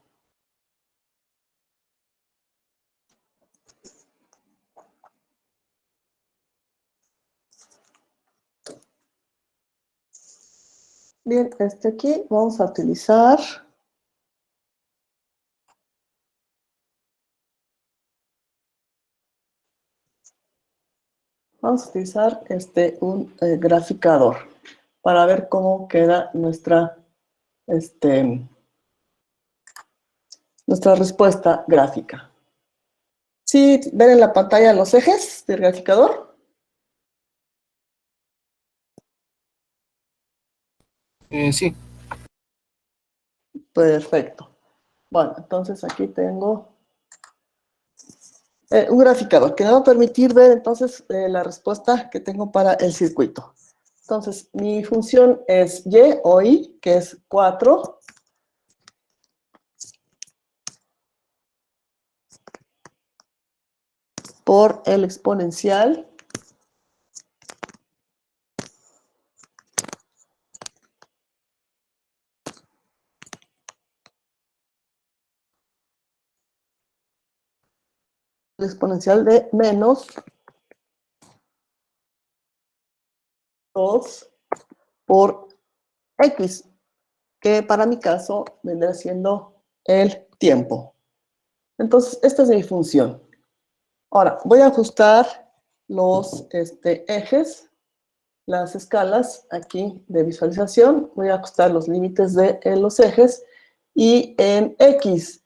Bien, aquí vamos a utilizar un graficador para ver cómo queda nuestra respuesta gráfica. ¿Sí ven en la pantalla los ejes del graficador? Sí. Perfecto. Bueno, entonces aquí tengo un graficador que me va a permitir ver entonces la respuesta que tengo para el circuito. Entonces, mi función es y o i, que es 4 por el exponencial de menos 2 por x, que para mi caso vendrá siendo el tiempo. Entonces, esta es mi función. Ahora, voy a ajustar los ejes las escalas aquí de visualización. Voy a ajustar los límites de los ejes. Y en X,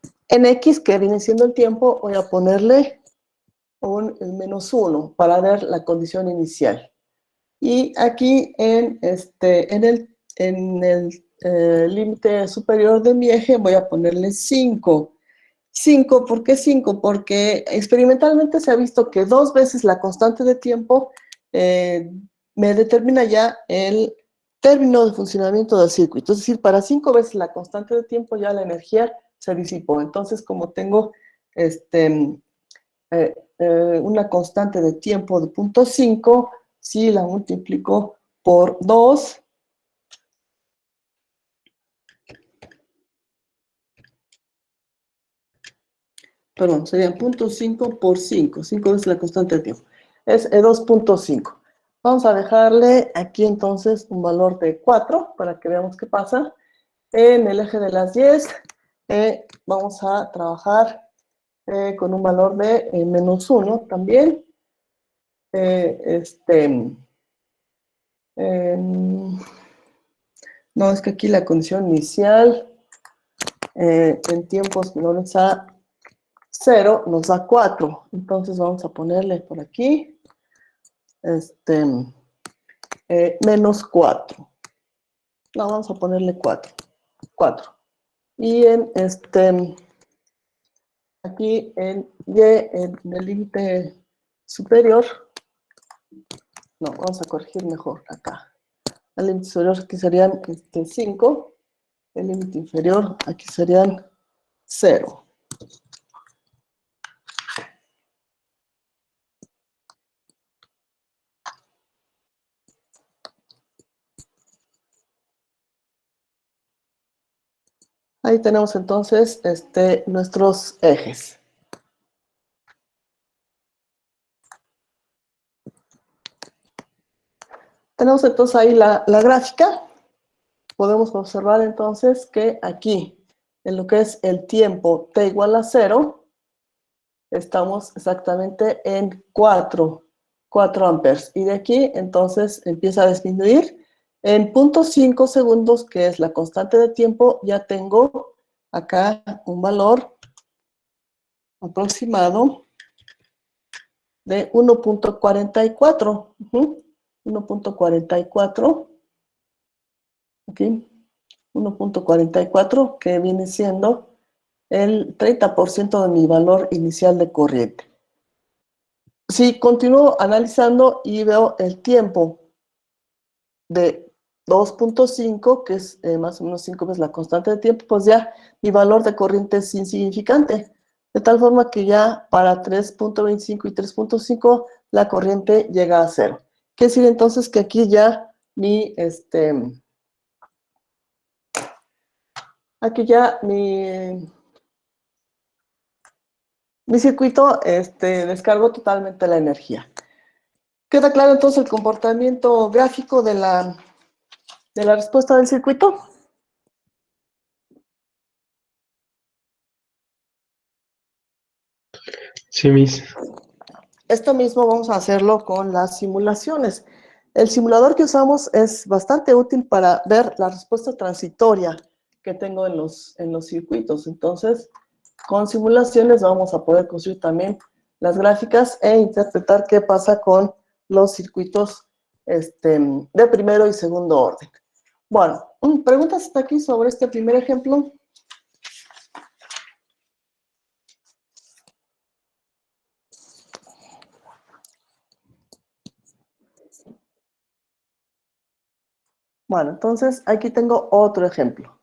que viene siendo el tiempo, voy a ponerle el -1 para ver la condición inicial. Y aquí en el límite superior de mi eje voy a ponerle 5. 5, ¿por qué 5? Porque experimentalmente se ha visto que 2 veces la constante de tiempo me determina ya el término de funcionamiento del circuito. Es decir, para 5 veces la constante de tiempo ya la energía se disipó. Entonces, como tengo una constante de tiempo de 0.5, si la multiplico por 2, perdón, sería 0.5 por 5, 5 veces la constante de tiempo, es 2.5. Vamos a dejarle aquí entonces un valor de 4 para que veamos qué pasa. En el eje de las 10 vamos a trabajar con un valor de -1 también. No, es que aquí la condición inicial en tiempos menores a 0 nos da 4. Entonces vamos a ponerle por aquí -4. No, vamos a ponerle 4. 4. Y en aquí en Y, en el límite superior, no, vamos a corregir mejor acá. El límite superior aquí serían 5. El límite inferior aquí serían 0. Ahí tenemos entonces nuestros ejes. Tenemos entonces ahí la gráfica. Podemos observar entonces que aquí, en lo que es el tiempo t igual a 0, estamos exactamente en 4 amperes. Y de aquí entonces empieza a disminuir. En 0.5 segundos, que es la constante de tiempo, ya tengo acá un valor aproximado de 1.44. 1.44. Aquí. 1.44, que viene siendo el 30% de mi valor inicial de corriente. Si continúo analizando y veo el tiempo de 2.5, que es más o menos 5 veces la constante de tiempo, pues ya mi valor de corriente es insignificante. De tal forma que ya para 3.25 y 3.5 la corriente llega a 0. Quiere decir entonces que aquí ya mi circuito descargó totalmente la energía. ¿Queda claro entonces el comportamiento gráfico de la respuesta del circuito? Sí, Miss. Esto mismo vamos a hacerlo con las simulaciones. El simulador que usamos es bastante útil para ver la respuesta transitoria que tengo en los circuitos. Entonces, con simulaciones vamos a poder construir también las gráficas e interpretar qué pasa con los circuitos de primero y segundo orden. Bueno, ¿preguntas hasta aquí sobre este primer ejemplo? Bueno, entonces aquí tengo otro ejemplo.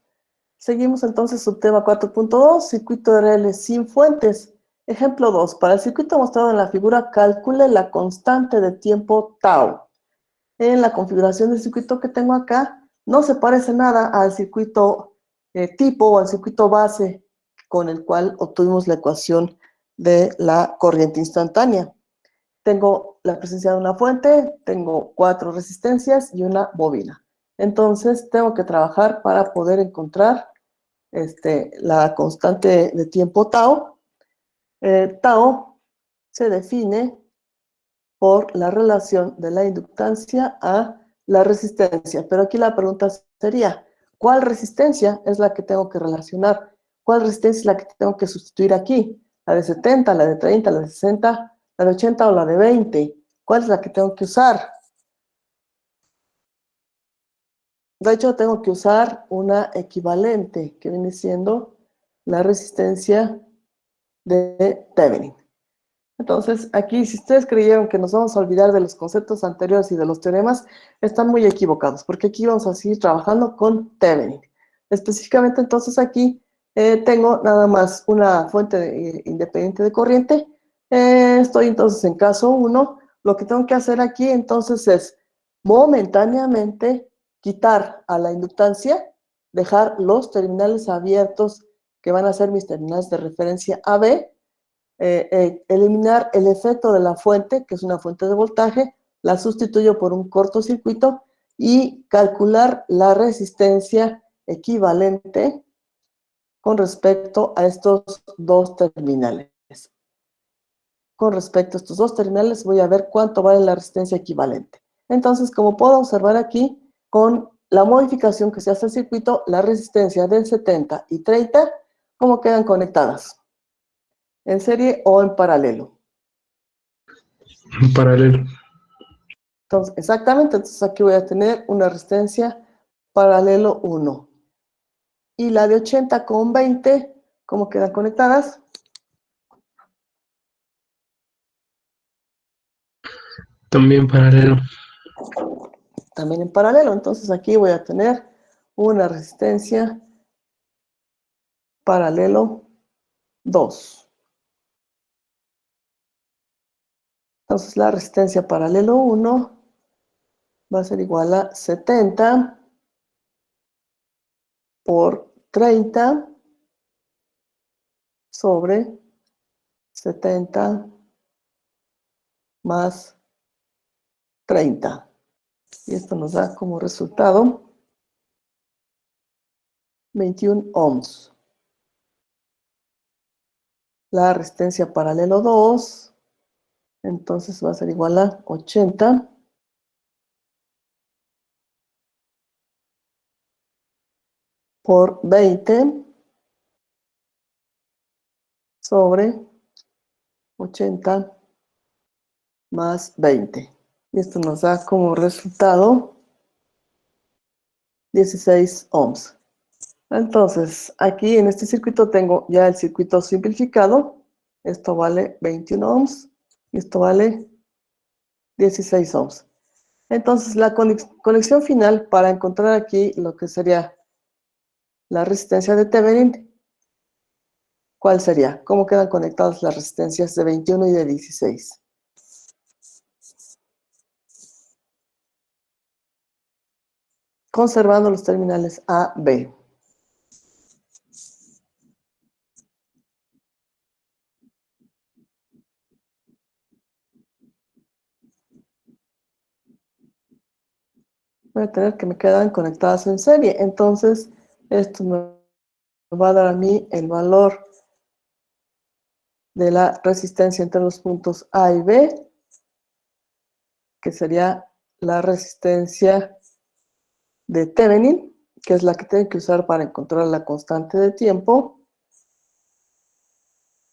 Seguimos entonces subtema 4.2, circuito de relés sin fuentes. Ejemplo 2. Para el circuito mostrado en la figura, calcule la constante de tiempo tau. En la configuración del circuito que tengo acá, no se parece nada al circuito tipo o al circuito base con el cual obtuvimos la ecuación de la corriente instantánea. Tengo la presencia de una fuente, tengo 4 resistencias y una bobina. Entonces, tengo que trabajar para poder encontrar la constante de tiempo tau. Tau se define por la relación de la inductancia a la resistencia. Pero aquí la pregunta sería, ¿cuál resistencia es la que tengo que relacionar? ¿Cuál resistencia es la que tengo que sustituir aquí? ¿La de 70, la de 30, la de 60, la de 80 o la de 20? ¿Cuál es la que tengo que usar? De hecho, tengo que usar una equivalente, que viene siendo la resistencia de Thevenin. Entonces, aquí, si ustedes creyeron que nos vamos a olvidar de los conceptos anteriores y de los teoremas, están muy equivocados, porque aquí vamos a seguir trabajando con Thevenin. Específicamente, entonces, aquí tengo nada más una fuente independiente de corriente. Estoy entonces en caso 1. Lo que tengo que hacer aquí, entonces, es momentáneamente quitar a la inductancia, dejar los terminales abiertos, que van a ser mis terminales de referencia AB, eliminar el efecto de la fuente, que es una fuente de voltaje, la sustituyo por un cortocircuito y calcular la resistencia equivalente con respecto a estos dos terminales. Con respecto a estos dos terminales voy a ver cuánto vale la resistencia equivalente. Entonces, como puedo observar aquí, con la modificación que se hace al circuito, la resistencia del 70 y 30, ¿cómo quedan conectadas? ¿En serie o en paralelo? En paralelo. Entonces, exactamente, entonces aquí voy a tener una resistencia paralelo 1. Y la de 80 con 20, ¿cómo quedan conectadas? También paralelo. También en paralelo, entonces aquí voy a tener una resistencia paralelo 2. Entonces la resistencia paralelo 1 va a ser igual a 70 por 30 sobre 70 más 30. Y esto nos da como resultado 21 ohms. La resistencia paralelo 2, entonces va a ser igual a 80 por 20 sobre 80 más 20. Y esto nos da como resultado 16 ohms. Entonces, aquí en este circuito tengo ya el circuito simplificado. Esto vale 21 ohms y esto vale 16 ohms. Entonces, la conexión final para encontrar aquí lo que sería la resistencia de Thevenin, ¿cuál sería? ¿Cómo quedan conectadas las resistencias de 21 y de 16? Conservando los terminales A, B. Voy a tener que me quedan conectadas en serie. Entonces, esto me va a dar a mí el valor de la resistencia entre los puntos A y B, que sería la resistencia de Thevenin, que es la que tengo que usar para encontrar la constante de tiempo.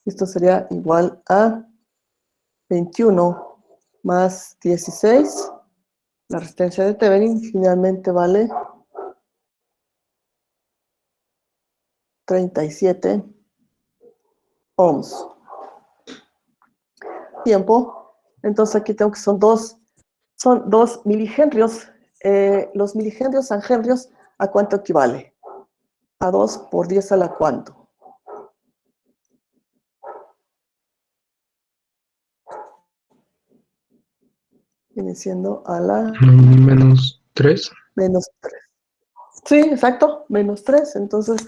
Esto sería igual a 21 más 16. La resistencia de Thevenin finalmente vale 37 ohms. Tiempo. Entonces aquí tengo que son 2 milihenrios. Los milihenrios a henrios, ¿a cuánto equivale? A 2 por 10 a la cuánto. Viene siendo a la Menos 3. menos 3. Sí, exacto, menos 3. Entonces,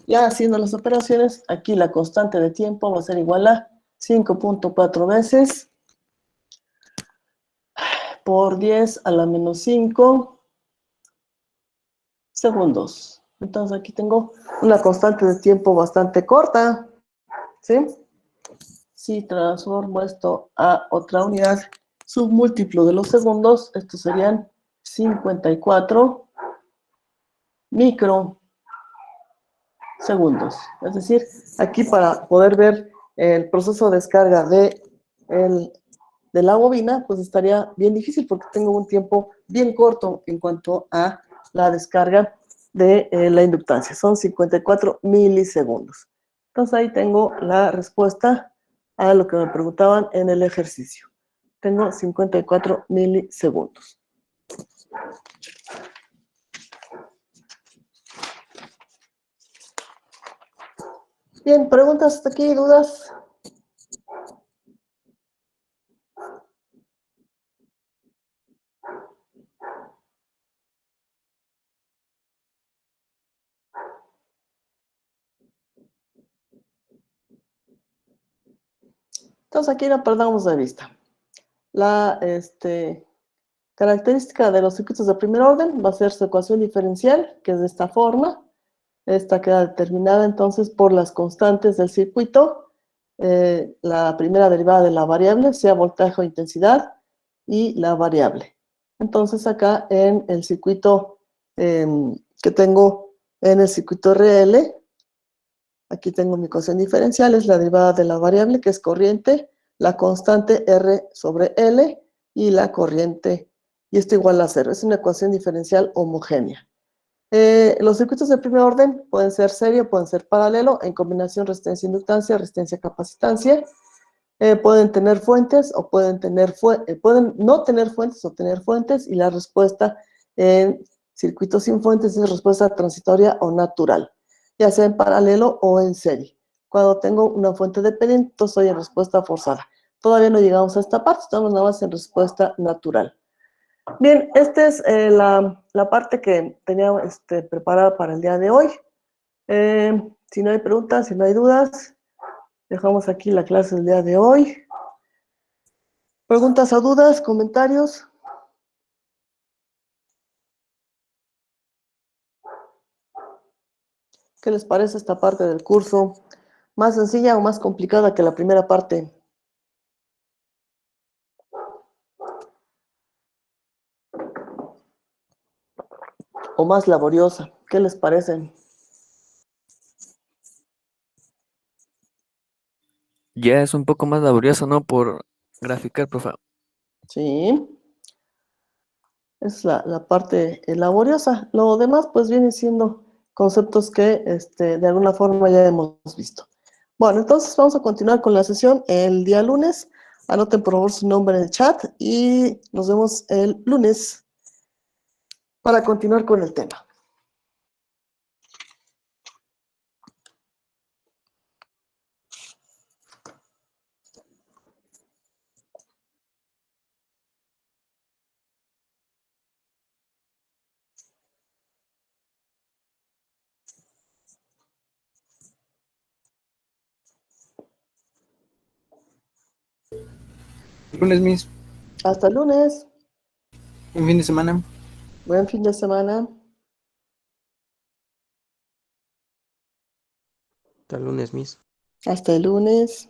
ya haciendo las operaciones, aquí la constante de tiempo va a ser igual a 5.4 veces por 10 a la menos 5 segundos. Entonces aquí tengo una constante de tiempo bastante corta, ¿sí? Si transformo esto a otra unidad submúltiplo de los segundos, estos serían 54 microsegundos. Es decir, aquí para poder ver el proceso de descarga de la bobina, pues estaría bien difícil porque tengo un tiempo bien corto en cuanto a la descarga de la inductancia. Son 54 milisegundos. Entonces ahí tengo la respuesta a lo que me preguntaban en el ejercicio. Tengo 54 milisegundos. Bien, preguntas hasta aquí, dudas. Entonces aquí no perdamos de vista. La característica de los circuitos de primer orden va a ser su ecuación diferencial, que es de esta forma. Esta queda determinada entonces por las constantes del circuito, la primera derivada de la variable, sea voltaje o intensidad, y la variable. Entonces acá en el circuito que tengo en el circuito RL, aquí tengo mi ecuación diferencial, es la derivada de la variable, que es corriente, la constante R sobre L, y la corriente, y esto igual a 0. Es una ecuación diferencial homogénea. Los circuitos de primer orden pueden ser serie, pueden ser paralelo, en combinación resistencia-inductancia, resistencia-capacitancia. Pueden tener fuentes o pueden no tener fuentes o tener fuentes, y la respuesta en circuitos sin fuentes es respuesta transitoria o natural, ya sea en paralelo o en serie. Cuando tengo una fuente dependiente, entonces soy en respuesta forzada. Todavía no llegamos a esta parte, estamos nada más en respuesta natural. Bien, esta es la parte que tenía preparada para el día de hoy. Si no hay preguntas, si no hay dudas, dejamos aquí la clase del día de hoy. ¿Preguntas o dudas, comentarios? ¿Qué les parece esta parte del curso? ¿Más sencilla o más complicada que la primera parte? ¿O más laboriosa? ¿Qué les parece? Ya es un poco más laborioso, ¿no? Por graficar, profe. Sí, es la parte laboriosa. Lo demás, pues, viene siendo conceptos que de alguna forma ya hemos visto. Bueno, entonces vamos a continuar con la sesión el día lunes. Anoten por favor su nombre en el chat y nos vemos el lunes para continuar con el tema. Lunes, Miss. Hasta el lunes. Un fin de semana. Buen fin de semana. Hasta el lunes, Miss. Hasta el lunes.